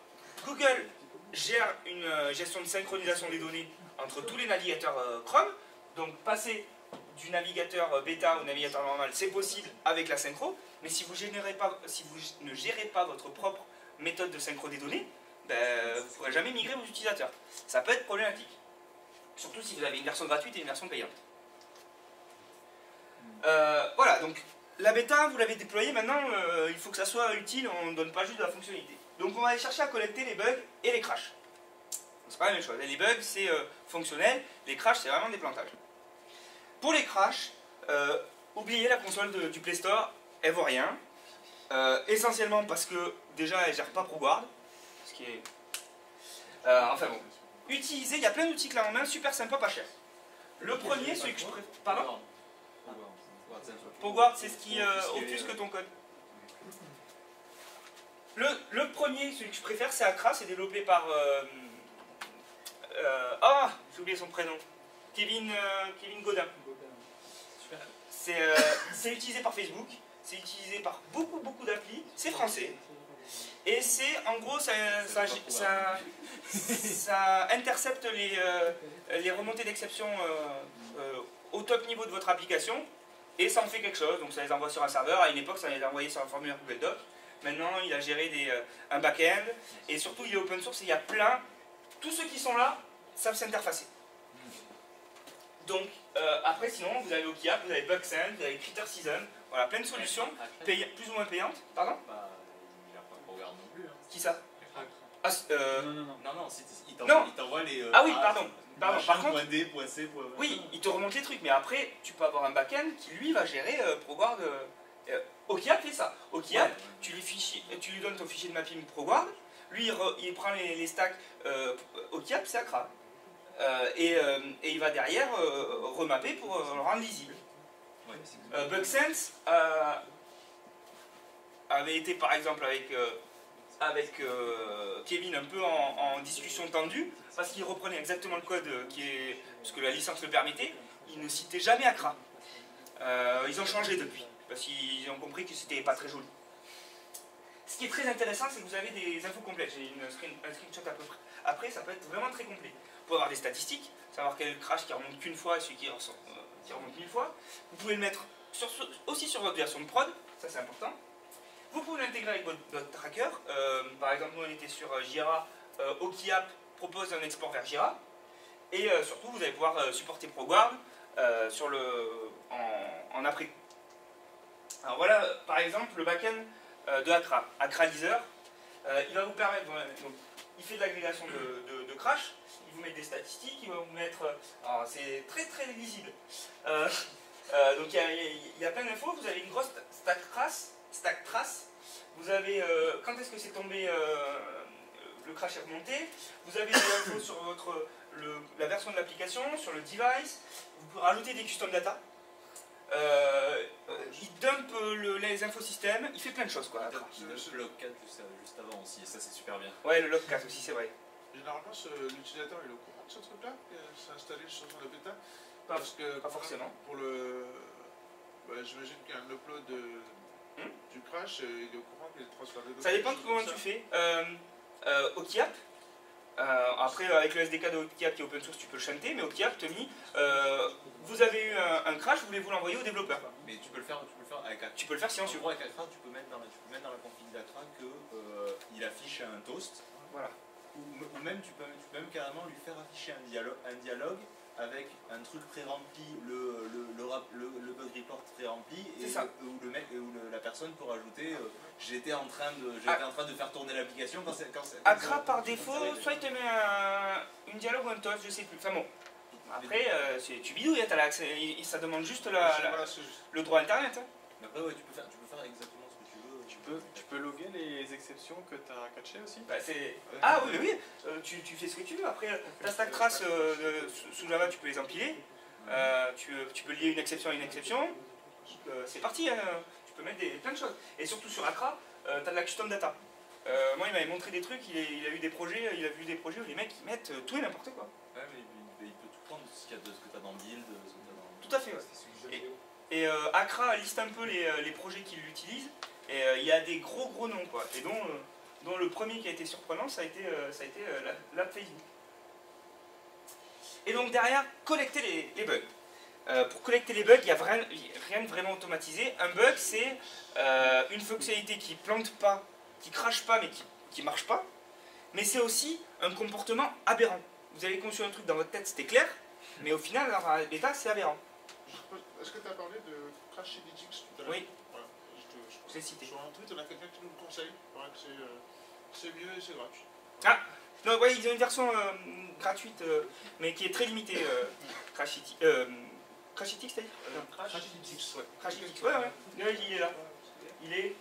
S1: Google gère une gestion de synchronisation des données entre tous les navigateurs Chrome, donc passer du navigateur bêta au navigateur normal, c'est possible avec la synchro, mais si vous ne gérez pas votre propre méthode de synchro des données, ben, vous ne pourrez jamais migrer vos utilisateurs. Ça peut être problématique. Surtout si vous avez une version gratuite et une version payante. Voilà, donc la bêta, vous l'avez déployée, maintenant il faut que ça soit utile, on ne donne pas juste de la fonctionnalité. Donc on va aller chercher à collecter les bugs et les crashs. C'est pas la même chose, les bugs c'est fonctionnel, les crashs c'est vraiment des plantages. Pour les crashs, oubliez la console du Play Store, elle vaut rien. Essentiellement parce que déjà elle gère pas ProGuard, ce qui est... enfin bon. Utilisez, il y a plein d'outils clés en main, super sympa, pas cher. Le premier, celui que je préfère... Pardon ? ProGuard, c'est ce qui offusque ton code. Le premier, celui que je préfère, c'est Accra, c'est développé par... j'ai oublié son prénom. Kevin Godin. C'est utilisé par Facebook, c'est utilisé par beaucoup d'applis, c'est français. Et c'est, en gros, ça intercepte les remontées d'exception au top niveau de votre application, et ça en fait quelque chose, donc ça les envoie sur un serveur. À une époque, ça les envoyait sur un formulaire Google Doc. Maintenant, il a géré un back-end, et surtout, il est open source, et il y a plein... Tous ceux qui sont là savent s'interfacer. Donc, après, sinon, vous avez OkiApp, vous avez BugSense, vous avez Critter Season, voilà, plein de solutions, plus ou moins payantes. Pardon ?
S6: Il n'y a pas de ProGuard non plus. Hein.
S1: Qui ça ?
S6: Non, il t'envoie les...
S1: ah oui, pardon. Par contre,
S6: .d, .c,
S1: oui, il te remonte les trucs, mais après, tu peux avoir un back-end qui, lui, va gérer ProGuard. OkiApp fait ça. OkiApp, tu lui donnes ton fichier de mapping ProGuard, lui, il prend les stacks OkiApp, c'est Accra. Et il va derrière remapper pour le rendre lisible. BugSense avait été par exemple avec Kevin un peu en discussion tendue, parce qu'il reprenait exactement le code parce que la licence le permettait, il ne citait jamais Accra. Ils ont changé depuis, parce qu'ils ont compris que c'était pas très joli. Ce qui est très intéressant, c'est que vous avez des infos complètes. J'ai un screenshot à peu près. Après, ça peut être vraiment très complet. Vous pouvez avoir des statistiques, savoir quel crash qui remonte qu'une fois et celui qui remonte 1000 fois. Vous pouvez le mettre aussi sur votre version de prod, ça c'est important. Vous pouvez l'intégrer avec votre tracker. Par exemple, nous on était sur Jira. OkiApp propose un export vers Jira. Et surtout, vous allez pouvoir supporter ProGuard en après. Alors voilà, par exemple, le backend de Accra. Accralizer, il va vous permettre... Donc, il fait de l'agrégation de crash. Il vous met des statistiques, il va vous mettre... Alors c'est très lisible. Donc il y a plein d'infos, vous avez une grosse stack trace. Vous avez quand est-ce que c'est tombé, le crash est remonté. Vous avez des infos sur la version de l'application, sur le device. Vous pouvez rajouter des custom data. Il dump les infosystèmes, il fait plein de choses quoi.
S6: Il dump le log 4 juste avant aussi, et ça c'est super bien.
S1: Ouais, le log 4 aussi, c'est vrai.
S2: Généralement, l'utilisateur est au courant de ce truc-là, que c'est installé sur son bêta. Parce que,
S1: pas forcément.
S2: Pour le. J'imagine qu'il y a un upload du crash, il est au courant qu'il est transféré de données.
S1: Ça dépend de comment tu fais. OkiApp, après avec le SDK de OkiApp qui est open source, tu peux le chanter, mais OkiApp te dit vous avez eu un crash, voulez-vous l'envoyer au développeur.
S6: Mais tu peux le faire avec Accra.
S1: Tu peux le faire silencieux.
S6: En gros, avec Accra, tu peux mettre dans la config d'Accra qu'il affiche un toast.
S1: Voilà.
S6: Ou même tu peux même carrément lui faire afficher un dialogue avec un truc pré-rempli, le bug report pré-rempli, et où la personne peut rajouter j'étais en train de faire tourner l'application quand
S1: Accra par défaut, soit il te met une dialogue ou un toast, je sais plus. Enfin bon. Après, tu bidouilles, ça demande juste le droit internet. Hein.
S6: Mais après, ouais, tu peux faire exactement ce que tu tu veux.
S7: Tu peux loguer les exceptions que tu as catchées aussi?
S1: Bah, ah oui, oui, tu fais ce que tu veux. Après, ta stack trace sous Java, tu peux les empiler. Tu peux lier une exception à une exception. C'est parti, hein. Tu peux mettre plein de choses. Et surtout sur Accra, tu as de la custom data. Moi, il m'avait montré des trucs, il a vu des projets où les mecs ils mettent tout et n'importe quoi.
S6: Ouais, mais il peut tout prendre, ce que tu as dans Build, ce que tu as dans...
S1: Tout à fait, ouais. Et Accra liste un peu les projets qu'il utilise, et il y a des gros noms, quoi. Et dont le premier qui a été surprenant, ça a été l'app Facebook. Et donc derrière, collecter les bugs. Pour collecter les bugs, il n'y a rien de vraiment automatisé. Un bug, c'est une fonctionnalité qui plante pas, qui crache pas, mais qui marche pas. Mais c'est aussi un comportement aberrant. Vous avez conçu un truc dans votre tête, c'était clair, mais au final, dans la bêta, c'est aberrant.
S2: Est-ce que tu as parlé de Crash Digix tout à l'heure?
S1: Oui.
S2: Voilà.
S1: Je l'ai cité.
S2: Sur un tweet, on a quelqu'un qui nous le conseille. Voilà, que c'est mieux et c'est gratuit.
S1: Ah non, ouais, ils ont une version gratuite, mais qui est très limitée. Crashitix, c'est-à-dire
S2: Crashitix, ouais.
S1: Crashitix, ouais. Là, il est là. Il est.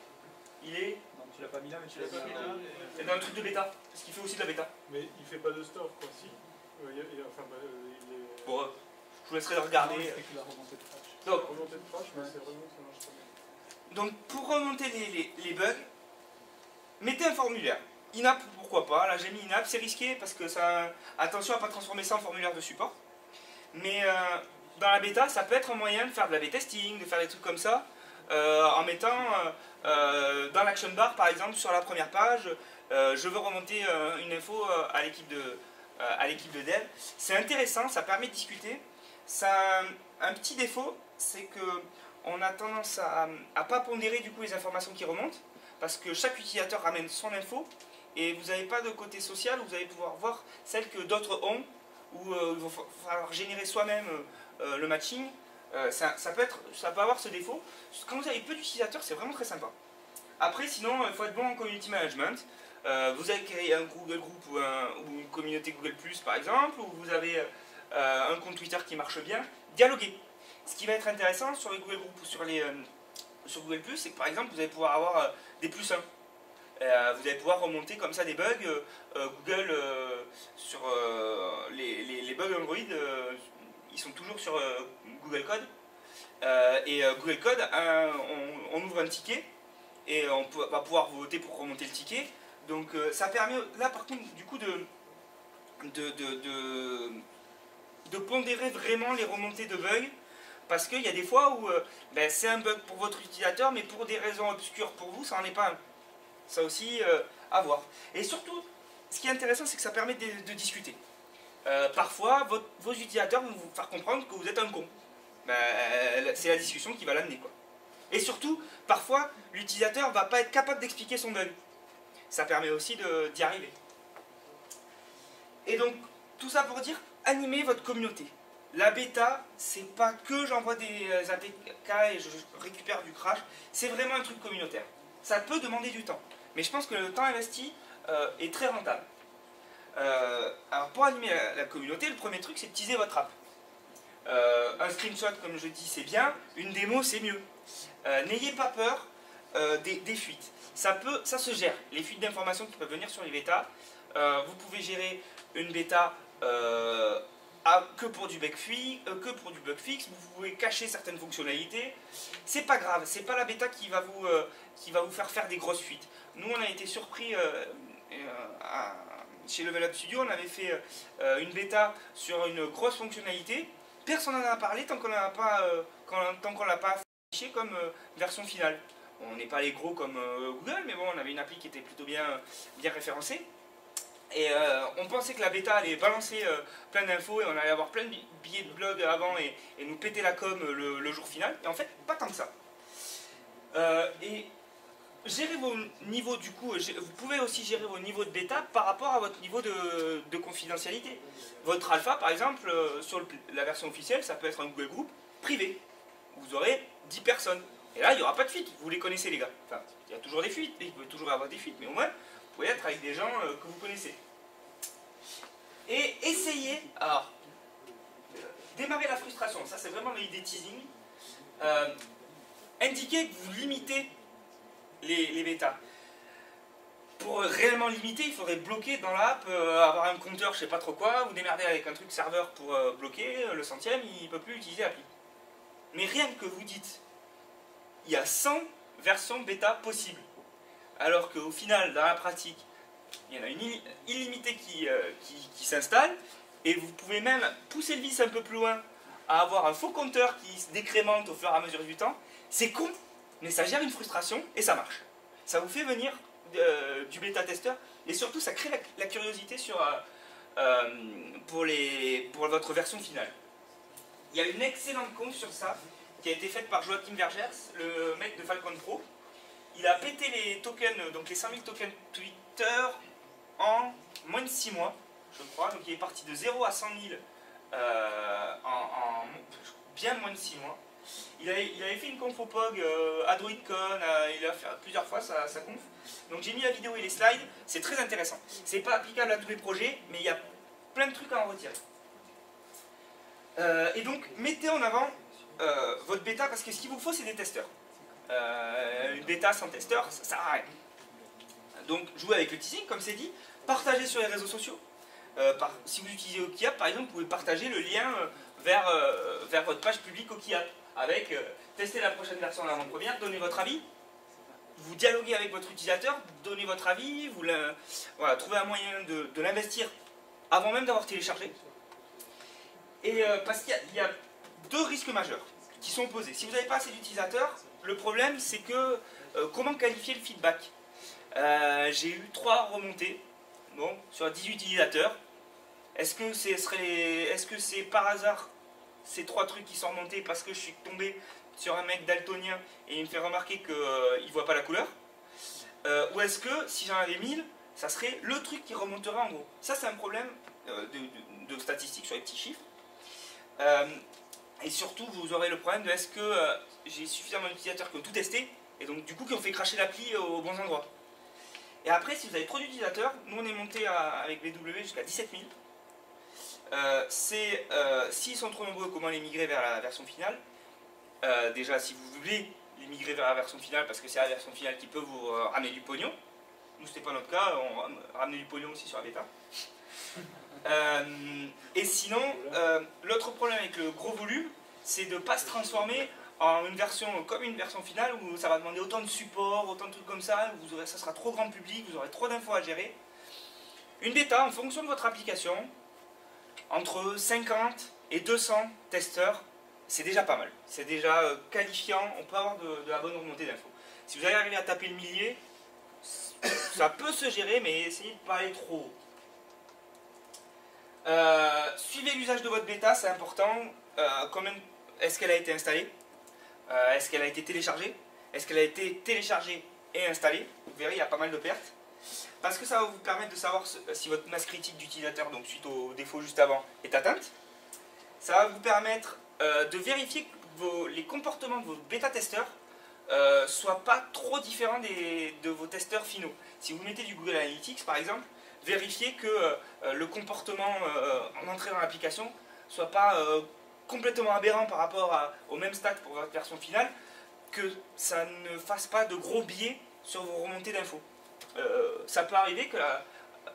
S5: Non, tu l'as pas mis là, mais tu l'as pas mis là.
S1: C'est dans le truc de bêta, parce qu'il fait aussi de la bêta.
S3: Mais il fait pas de store, quoi, si. Il est...
S1: Bon, je vous laisserai le regarder.
S5: C'est que la remontée de crash.
S1: Donc,
S3: Remontée de crash, mais c'est vraiment ça marche pas bien.
S1: Donc pour remonter les bugs, mettez un formulaire. INAP, pourquoi pas. Là j'ai mis INAP, c'est risqué parce que ça... Attention à ne pas transformer ça en formulaire de support. Mais dans la bêta, ça peut être un moyen de faire de la B-testing, de faire des trucs comme ça, en mettant dans l'action bar par exemple sur la première page, je veux remonter une info à l'équipe de dev. C'est intéressant, ça permet de discuter. Ça a un petit défaut, c'est que on a tendance à ne pas pondérer du coup les informations qui remontent, parce que chaque utilisateur ramène son info, et vous n'avez pas de côté social où vous allez pouvoir voir celles que d'autres ont, où il va falloir générer soi-même le matching. Ça peut avoir ce défaut. Quand vous avez peu d'utilisateurs, c'est vraiment très sympa. Après, sinon, il faut être bon en community management. Vous avez créé un Google Group ou une communauté Google+, par exemple, ou vous avez un compte Twitter qui marche bien. Dialoguez. Ce qui va être intéressant sur les Google Group ou sur Google+, c'est que par exemple, vous allez pouvoir avoir des +1. Vous allez pouvoir remonter comme ça des bugs. Google, sur les bugs Android, ils sont toujours sur Google Code. Et Google Code, on ouvre un ticket et on va pouvoir voter pour remonter le ticket. Donc ça permet, là par contre, du coup, de pondérer vraiment les remontées de bugs. Parce qu'il y a des fois où c'est un bug pour votre utilisateur, mais pour des raisons obscures pour vous, ça n'en est pas un. Ça aussi, à voir. Et surtout, ce qui est intéressant, c'est que ça permet de discuter. Parfois, vos utilisateurs vont vous faire comprendre que vous êtes un con. C'est la discussion qui va l'amener, quoi. Et surtout, parfois, l'utilisateur ne va pas être capable d'expliquer son bug. Ça permet aussi d'y arriver. Et donc, tout ça pour dire, animez votre communauté. La bêta, c'est pas que j'envoie des APK et je récupère du crash, c'est vraiment un truc communautaire. Ça peut demander du temps, mais je pense que le temps investi est très rentable. Alors pour animer la communauté, le premier truc c'est de teaser votre app. Un screenshot, comme je dis, c'est bien, une démo c'est mieux. N'ayez pas peur des fuites. Ça se gère, les fuites d'informations qui peuvent venir sur les bêtas. Vous pouvez gérer une bêta que pour du bug fixe, vous pouvez cacher certaines fonctionnalités. C'est pas grave, c'est pas la bêta qui va vous faire des grosses fuites. Nous on a été surpris chez Level Up Studio, on avait fait une bêta sur une grosse fonctionnalité. Personne n'en a parlé tant qu'on l'a pas affiché comme version finale. On n'est pas les gros comme Google, mais bon, on avait une appli qui était plutôt bien référencée. Et on pensait que la bêta allait balancer plein d'infos et on allait avoir plein de billets de blog avant et nous péter la com le jour final. Et en fait, pas tant que ça. Et gérer vos niveaux du coup, vous pouvez aussi gérer vos niveaux de bêta par rapport à votre niveau de confidentialité. Votre alpha, par exemple, sur la version officielle, ça peut être un Google Group privé. Vous aurez 10 personnes. Et là, il n'y aura pas de fuite. Vous les connaissez, les gars. Enfin, il y a toujours des fuites. Il peut toujours y avoir des fuites. Mais au moins, vous pouvez être avec des gens que vous connaissez. Et essayez, alors, démarrer la frustration, ça c'est vraiment l'idée teasing. Indiquez que vous limitez les bêtas. Pour réellement limiter, il faudrait bloquer dans l'app, avoir un compteur, je sais pas trop quoi, vous démerder avec un truc serveur pour bloquer, le centième, il ne peut plus utiliser l'appli. Mais rien que vous dites, il y a 100 versions bêta possibles, alors qu'au final, dans la pratique, il y en a une illimitée qui s'installe, et vous pouvez même pousser le vice un peu plus loin, à avoir un faux compteur qui se décrémente au fur et à mesure du temps. C'est con, mais ça gère une frustration, et ça marche. Ça vous fait venir du bêta-testeur, et surtout ça crée la curiosité pour votre version finale. Il y a une excellente conf sur ça qui a été faite par Joachim Vergers, le mec de Falcon Pro. Il a pété les tokens, donc les 5000 tokens Twitter en moins de 6 mois, je crois. Donc il est parti de 0 à 100 000 en bien moins de 6 mois. Il avait fait une conf au POG, à DroidCon, il a fait plusieurs fois sa conf. Donc j'ai mis la vidéo et les slides, c'est très intéressant. C'est pas applicable à tous les projets, mais il y a plein de trucs à en retirer. Et donc mettez en avant votre bêta, parce que ce qu'il vous faut c'est des testeurs. Une bêta sans testeur, ça sert à rien. Donc jouez avec le teasing, comme c'est dit, partagez sur les réseaux sociaux. Si vous utilisez OkiApp par exemple, vous pouvez partager le lien vers votre page publique OkiApp, avec tester la prochaine version en avant-première, donnez votre avis. Vous dialoguez avec votre utilisateur, donnez votre avis, voilà, trouvez un moyen de l'investir avant même d'avoir téléchargé. Et parce qu'il y a deux risques majeurs qui sont posés. Si vous n'avez pas assez d'utilisateurs, le problème c'est que comment qualifier le feedback? J'ai eu 3 remontées sur 18 utilisateurs. Est-ce que c'est par hasard ces 3 trucs qui sont remontés parce que je suis tombé sur un mec daltonien et il me fait remarquer qu'il ne voit pas la couleur, ou est-ce que si j'en avais 1000, ça serait le truc qui remonterait en gros? Ça c'est un problème de statistiques sur les petits chiffres. Et surtout vous aurez le problème de est-ce que j'ai suffisamment d'utilisateurs qui ont tout testé et donc du coup qui ont fait cracher l'appli aux bons endroits. Et après si vous avez trop d'utilisateurs, nous on est monté avec BW jusqu'à 17 000. S'ils sont trop nombreux, comment les migrer vers la version finale? Déjà, si vous voulez les migrer vers la version finale, parce que c'est la version finale qui peut vous ramener du pognon. Nous, c'était pas notre cas, on ramenait du pognon aussi sur la bêta. Et sinon, l'autre problème avec le gros volume, c'est de ne pas se transformer en une version comme une version finale où ça va demander autant de support, autant de trucs comme ça, ça sera trop grand public, vous aurez trop d'infos à gérer. Une bêta, en fonction de votre application, entre 50 et 200 testeurs, c'est déjà pas mal. C'est déjà qualifiant, on peut avoir de la bonne remontée d'infos. Si vous arrivez à taper le millier, ça peut se gérer, mais essayez de ne pas aller trop haut. Suivez l'usage de votre bêta, c'est important. Est-ce qu'elle a été installée? Est-ce qu'elle a été téléchargée? Est-ce qu'elle a été téléchargée et installée? Vous verrez, il y a pas mal de pertes. Parce que ça va vous permettre de savoir si votre masse critique d'utilisateur, donc suite au défaut juste avant, est atteinte. Ça va vous permettre de vérifier que les comportements de vos bêta-testeurs soient pas trop différents de vos testeurs finaux. Si vous mettez du Google Analytics par exemple, vérifiez que le comportement en entrée dans l'application soit pas complètement aberrant par rapport au même stat pour votre version finale, que ça ne fasse pas de gros biais sur vos remontées d'infos. Ça peut arriver que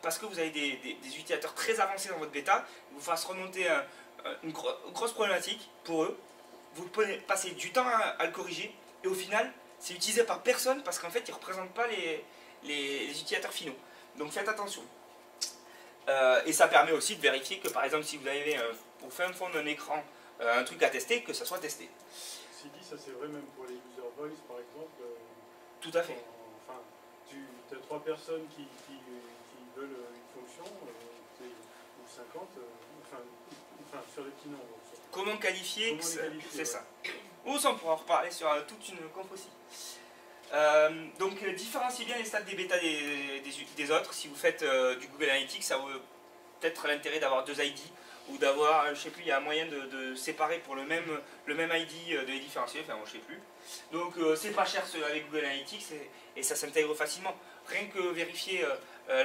S1: parce que vous avez des utilisateurs très avancés dans votre bêta, vous fasse remonter une grosse problématique pour eux, vous pouvez passer du temps à le corriger, et au final, c'est utilisé par personne parce qu'en fait, ils ne représentent pas les utilisateurs finaux. Donc faites attention. Et ça permet aussi de vérifier que, par exemple, si vous avez au fin fond d'un écran un truc à tester, que ça soit testé.
S3: Si dit, ça c'est vrai même pour les user voice, par exemple.
S1: Tout à fait.
S3: Enfin, tu as 3 personnes qui veulent une fonction, ou 50, enfin sur les petits nombres.
S1: Comment qualifier, c'est ça. Ou on pourra en reparler sur toute une conf aussi. Donc différenciez bien les stats des bêtas des autres. Si vous faites du Google Analytics, ça vaut peut-être l'intérêt d'avoir 2 ID, ou d'avoir, je sais plus, il y a un moyen de séparer pour le même ID, de les différencier, enfin je sais plus. Donc c'est pas cher avec Google Analytics et ça s'intègre facilement. Rien que vérifier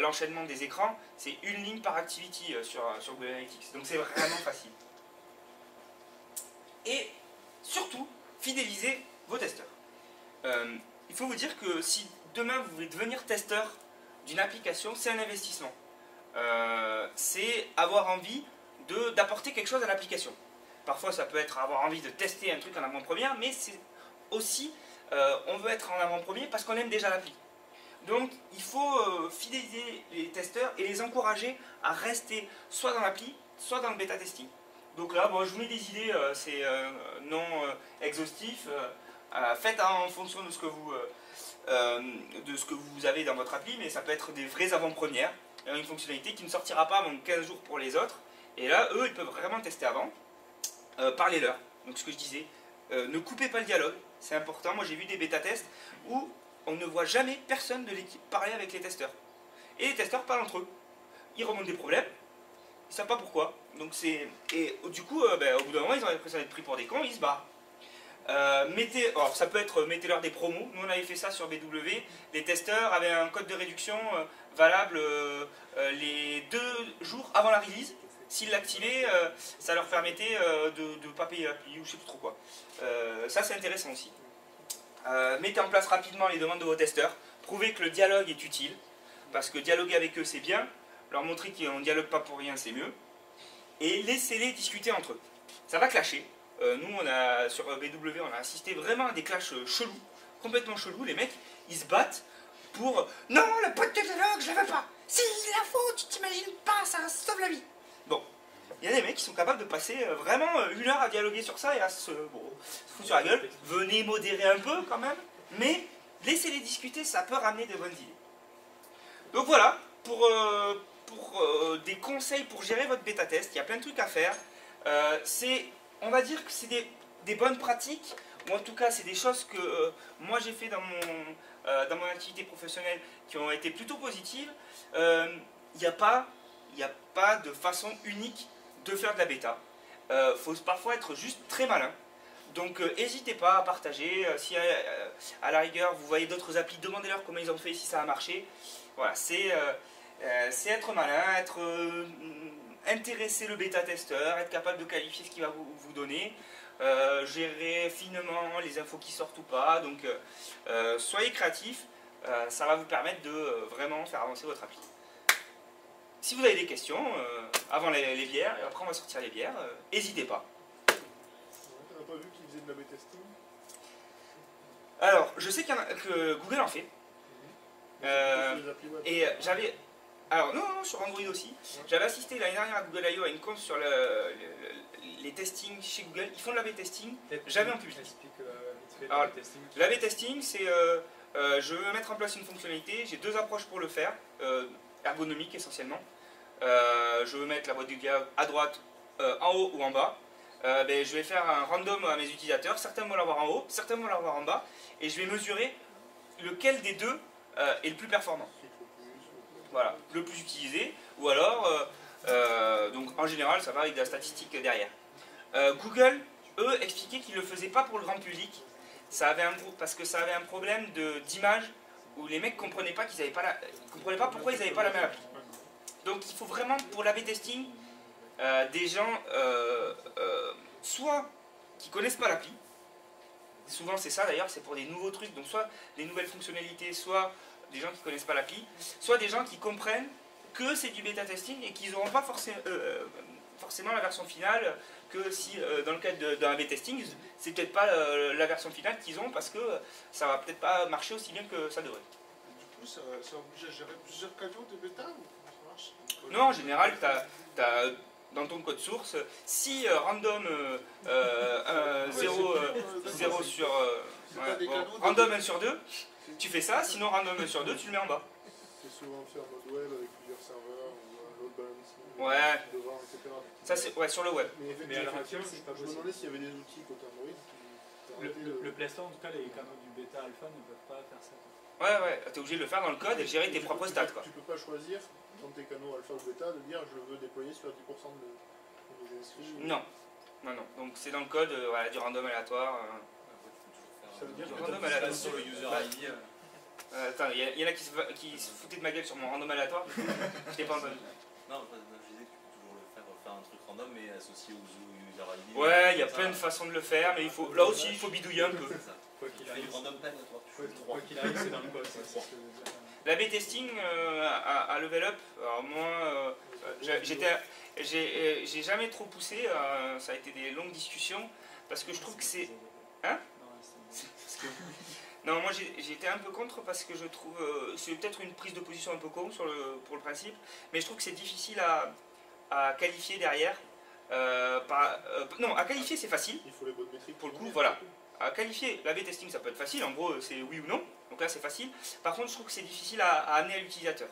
S1: l'enchaînement des écrans, c'est une ligne par activity sur Google Analytics. Donc c'est vraiment facile. Et surtout, fidélisez vos testeurs. il faut vous dire que si demain vous voulez devenir testeur d'une application, c'est un investissement. C'est avoir envie d'apporter quelque chose à l'application. Parfois ça peut être avoir envie de tester un truc en avant-première, mais c'est aussi, on veut être en avant-première parce qu'on aime déjà l'appli. Donc il faut fidéliser les testeurs et les encourager à rester soit dans l'appli, soit dans le bêta testing. Donc là, bon, je vous mets des idées, c'est non exhaustif. Faites en fonction de ce que vous avez dans votre appli, mais ça peut être des vraies avant-premières. Une fonctionnalité qui ne sortira pas avant 15 jours pour les autres. Et là, eux, ils peuvent vraiment tester avant. Parlez-leur. Donc ce que je disais, ne coupez pas le dialogue, c'est important. Moi j'ai vu des bêta-tests où on ne voit jamais personne de l'équipe parler avec les testeurs. Et les testeurs parlent entre eux. Ils remontent des problèmes, ils ne savent pas pourquoi. Donc et du coup, au bout d'un moment, ils ont l'impression d'être pris pour des cons, ils se barrent. Alors ça peut être, mettez-leur des promos. Nous on avait fait ça sur BW. Les testeurs avaient un code de réduction valable les 2 jours avant la release. S'ils l'activaient, ça leur permettait de ne pas payer l'appli ou je sais plus trop quoi. Ça c'est intéressant aussi. Mettez en place rapidement les demandes de vos testeurs. Prouvez que le dialogue est utile. Parce que dialoguer avec eux c'est bien. Leur montrer qu'on ne dialogue pas pour rien c'est mieux. Et laissez-les discuter entre eux. Ça va clasher. Nous sur BW on a assisté vraiment à des clashs chelous. Complètement chelous. Les mecs ils se battent pour non le pote de dialogue je la veux pas. C'est la faute, tu t'imagines pas, ça sauve la vie. Bon, il y a des mecs qui sont capables de passer vraiment 1 heure à dialoguer sur ça et à se foutre sur la gueule. Venez modérer un peu quand même, mais laissez-les discuter, ça peut ramener de bonnes idées. Donc voilà, pour des conseils pour gérer votre bêta-test, il y a plein de trucs à faire. On va dire que c'est des bonnes pratiques, ou en tout cas c'est des choses que moi j'ai fait dans mon activité professionnelle qui ont été plutôt positives. Il n'y a pas de façon unique de faire de la bêta. Faut parfois être juste très malin. Donc n'hésitez pas à partager. Si à la rigueur vous voyez d'autres applis, demandez-leur comment ils ont fait, si ça a marché. Voilà, c'est être malin, intéresser le bêta-testeur, être capable de qualifier ce qu'il va vous donner, gérer finement les infos qui sortent ou pas. Donc soyez créatifs, ça va vous permettre de vraiment faire avancer votre appli. Si vous avez des questions, avant les bières, et après on va sortir les bières, n'hésitez pas.
S2: On n'a pas vu qu'ils faisaient de la B-testing.
S1: Alors, je sais que Google en fait. Et j'avais... Alors, non, sur Android aussi. J'avais assisté l'année dernière à Google I.O. à une conf sur les testings chez Google. Ils font de la B-testing, jamais en public. Alors, la B-testing, c'est... je veux mettre en place une fonctionnalité, j'ai 2 approches pour le faire, ergonomique essentiellement. Je veux mettre la boîte du dialogue à droite, en haut ou en bas. Je vais faire un random à mes utilisateurs, certains vont l'avoir en haut, certains vont l'avoir en bas, et je vais mesurer lequel des deux est le plus performant. Voilà, le plus utilisé, ou alors, donc en général ça va avec de la statistique derrière. Google, eux, expliquaient qu'ils ne le faisaient pas pour le grand public, parce que ça avait un problème d'image, où les mecs ne comprenaient pas comprenaient pas pourquoi ils n'avaient pas la même appli. Donc il faut vraiment, pour l'A/B testing, des gens soit qui connaissent pas l'appli, souvent c'est ça d'ailleurs, c'est pour des nouveaux trucs, donc soit des nouvelles fonctionnalités, soit des gens qui connaissent pas l'appli, soit des gens qui comprennent que c'est du bêta testing et qu'ils n'auront pas forcément la version finale, que si dans le cadre d'un A/B testing, c'est peut-être pas la version finale qu'ils ont parce que ça va peut-être pas marcher aussi bien que ça devrait.
S2: Du coup, ça oblige à gérer plusieurs canaux de bêta ou comment ça marche?
S1: Non, en général, tu as dans ton code source, si random 0 sur... random 1 sur 2, tu fais ça, sinon random 1 sur 2, tu le mets en bas.
S2: C'est souvent fait en mode web avec plusieurs serveurs, ou un load balancing,
S1: ouais.
S2: devant, etc.
S1: Ça, c'est ouais, sur le web.
S5: Mais à l'heure actuelle, c'est pas
S2: Je me
S5: possible.
S2: demandais s'il y avait des outils côté Android qui...
S5: Le Play Store, en tout cas, les canaux du bêta alpha ne peuvent pas faire ça.
S1: Ouais, t'es obligé de le faire dans le code et gérer tes propres stats, quoi.
S2: Tu peux pas choisir, dans tes canaux alpha ou bêta, de dire je veux déployer sur 10% de mes inscrits.
S1: Non. Donc c'est dans le code voilà, du random aléatoire.
S2: Ça veut dire
S1: Du
S2: que
S1: random
S6: Pas
S1: aléatoire.
S6: sur le user ID.
S1: Attends, il y en a qui se foutaient de ma gueule sur mon random aléatoire. Je t'ai pas entendu.
S6: Non, je disais que tu peux toujours le faire un truc random mais associé au user ID.
S1: Ouais, il y a plein de façons de le faire, mais là aussi il faut bidouiller un peu.
S5: Il quoi qu'il
S6: Tu fais
S5: arrive.
S6: du random pen, toi.
S5: Quoi qu'il arrive, c'est dans le code. Ça, c'est ce que je veux dire.
S1: L'A/B testing à Level Up, alors moi, j'ai jamais trop poussé, ça a été des longues discussions, parce que je trouve que c'est... Hein? Non, moi j'ai été un peu contre parce que je trouve, c'est peut-être une prise de position un peu con pour le principe, mais je trouve que c'est difficile à qualifier derrière. Non, à qualifier c'est facile.
S8: Il faut les bonnes métriques.
S1: Pour le coup, voilà. À qualifier l'A/B testing ça peut être facile, en gros c'est oui ou non, donc là c'est facile. Par contre je trouve que c'est difficile à amener à l'utilisateur.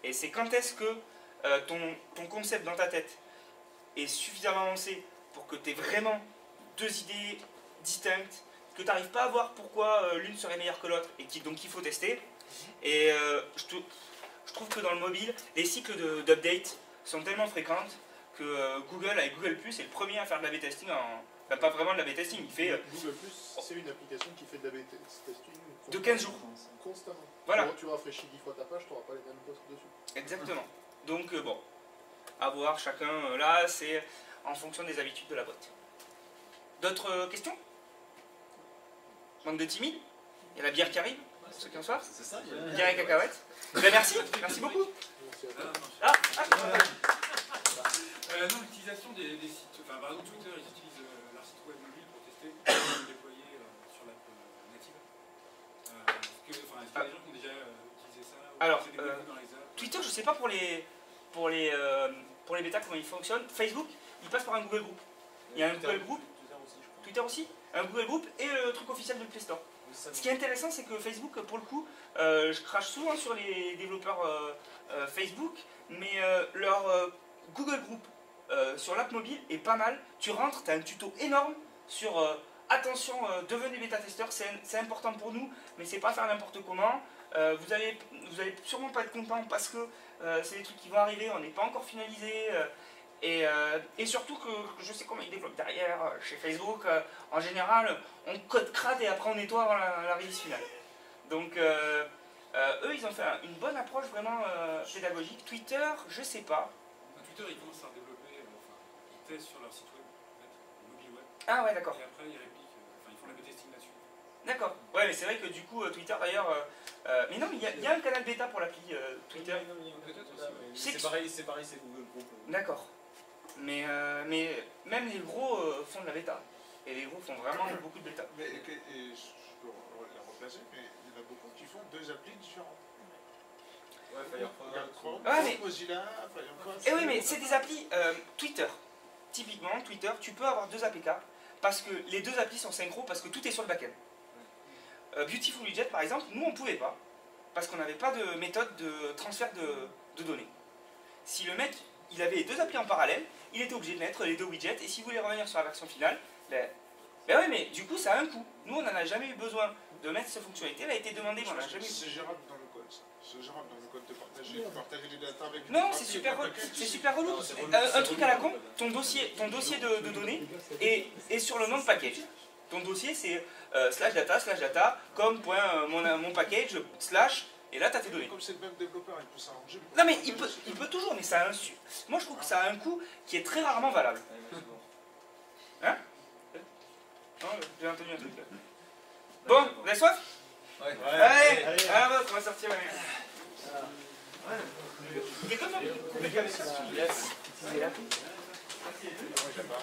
S1: Et c'est quand est-ce que ton concept dans ta tête est suffisamment avancé pour que tu aies vraiment deux idées distinctes, que tu n'arrives pas à voir pourquoi l'une serait meilleure que l'autre et donc il faut tester. Et je trouve que dans le mobile, les cycles d'update sont tellement fréquentes que Google avec Google Plus est le premier à faire de l'A/B testing enfin, pas vraiment de l'A/B testing, il fait
S8: Google Plus, c'est une application qui fait de l'A/B testing
S1: de 15 jours.
S8: Constamment.
S1: Voilà.
S8: Tu rafraîchis 10 fois ta page, tu n'auras pas les mêmes posts dessus.
S1: Exactement. Donc bon, à voir chacun, là c'est en fonction des habitudes de la boîte. D'autres questions? Bande de timides? Il y a la bière qui arrive, ceux qui en soif.
S6: C'est ça,
S1: Bière et cacahuètes. Ben merci beaucoup.
S8: Merci à toi.
S9: Non, l'utilisation des sites, enfin par exemple Twitter, ils utilisent leur site web mobile pour tester, pour le déployer sur l'app native. Est-ce qu'il y a des gens qui ont déjà utilisé ça ou
S1: Alors,
S9: c'est développé dans les apps?
S1: Twitter, je sais pas pour les bêtas comment ils fonctionnent. Facebook, il passe par un Google Group. Il y a un Google Group, Twitter aussi, un Google Group et le truc officiel du Play Store. Ce qui est intéressant, c'est que Facebook, pour le coup, je crache souvent sur les développeurs Facebook, mais leur Google Group sur l'app mobile est pas mal. Tu rentres, tu as un tuto énorme sur attention, devenez bêta-testeur, c'est important pour nous, mais c'est pas faire n'importe comment. Vous allez sûrement pas être content parce que c'est des trucs qui vont arriver, on n'est pas encore finalisé. Et surtout que je sais comment ils développent derrière chez Facebook. En général, on code crade et après on nettoie avant la release finale. Donc eux, ils ont fait une bonne approche vraiment pédagogique. Twitter, je sais pas.
S9: Twitter, ils commencent à développer, ils testent sur leur site web, en fait, mobile web.
S1: Ah ouais, d'accord.
S9: Et après, ils répliquent, ils font la testing là-dessus.
S1: D'accord. Ouais, mais c'est vrai que du coup, Twitter d'ailleurs. Mais non, mais il y a un canal bêta pour l'appli Twitter.
S6: C'est pareil, c'est Google Group.
S1: D'accord. Mais même les gros font de la bêta. Et les gros font vraiment beaucoup de bêta.
S2: Mais je peux la remplacer, mais il y en a beaucoup qui font deux applis différentes.
S6: Ouais, Firefox.
S1: Ouais, mais...
S2: Mozilla, Firefox.
S1: Et oui, mais c'est des applis Twitter. Typiquement, Twitter, tu peux avoir deux APK parce que les deux applis sont synchro parce que tout est sur le backend. Beautiful Widget, par exemple, nous on ne pouvait pas parce qu'on n'avait pas de méthode de transfert de données. Si le mec il avait les deux applis en parallèle, il était obligé de mettre les deux widgets et s'il voulait revenir sur la version finale, ben oui, mais du coup ça a un coût. Nous on n'en a jamais eu besoin de mettre cette fonctionnalité, elle a été demandée, mais on n'a jamais eu.
S2: C'est gérable dans le code, ça. C'est gérable dans le code de partager les data avec.
S1: Non, c'est super relou. Un truc à la con, ton dossier de données est sur le nom de package. Ton dossier c'est /data, comme.mon package, / et là tu as tes données.
S2: Comme c'est le même développeur, il peut s'arranger.
S1: Non mais il peut toujours, mais ça a moi je trouve que ça a un coût qui est très rarement valable. Hein? Non, j'ai entendu un truc là. Bon, vous avez soif?
S6: Ouais.
S1: Allez, on va sortir la merde. Il est comme ça.
S6: Yes.
S1: C'est là.
S2: Moi, j'aime pas.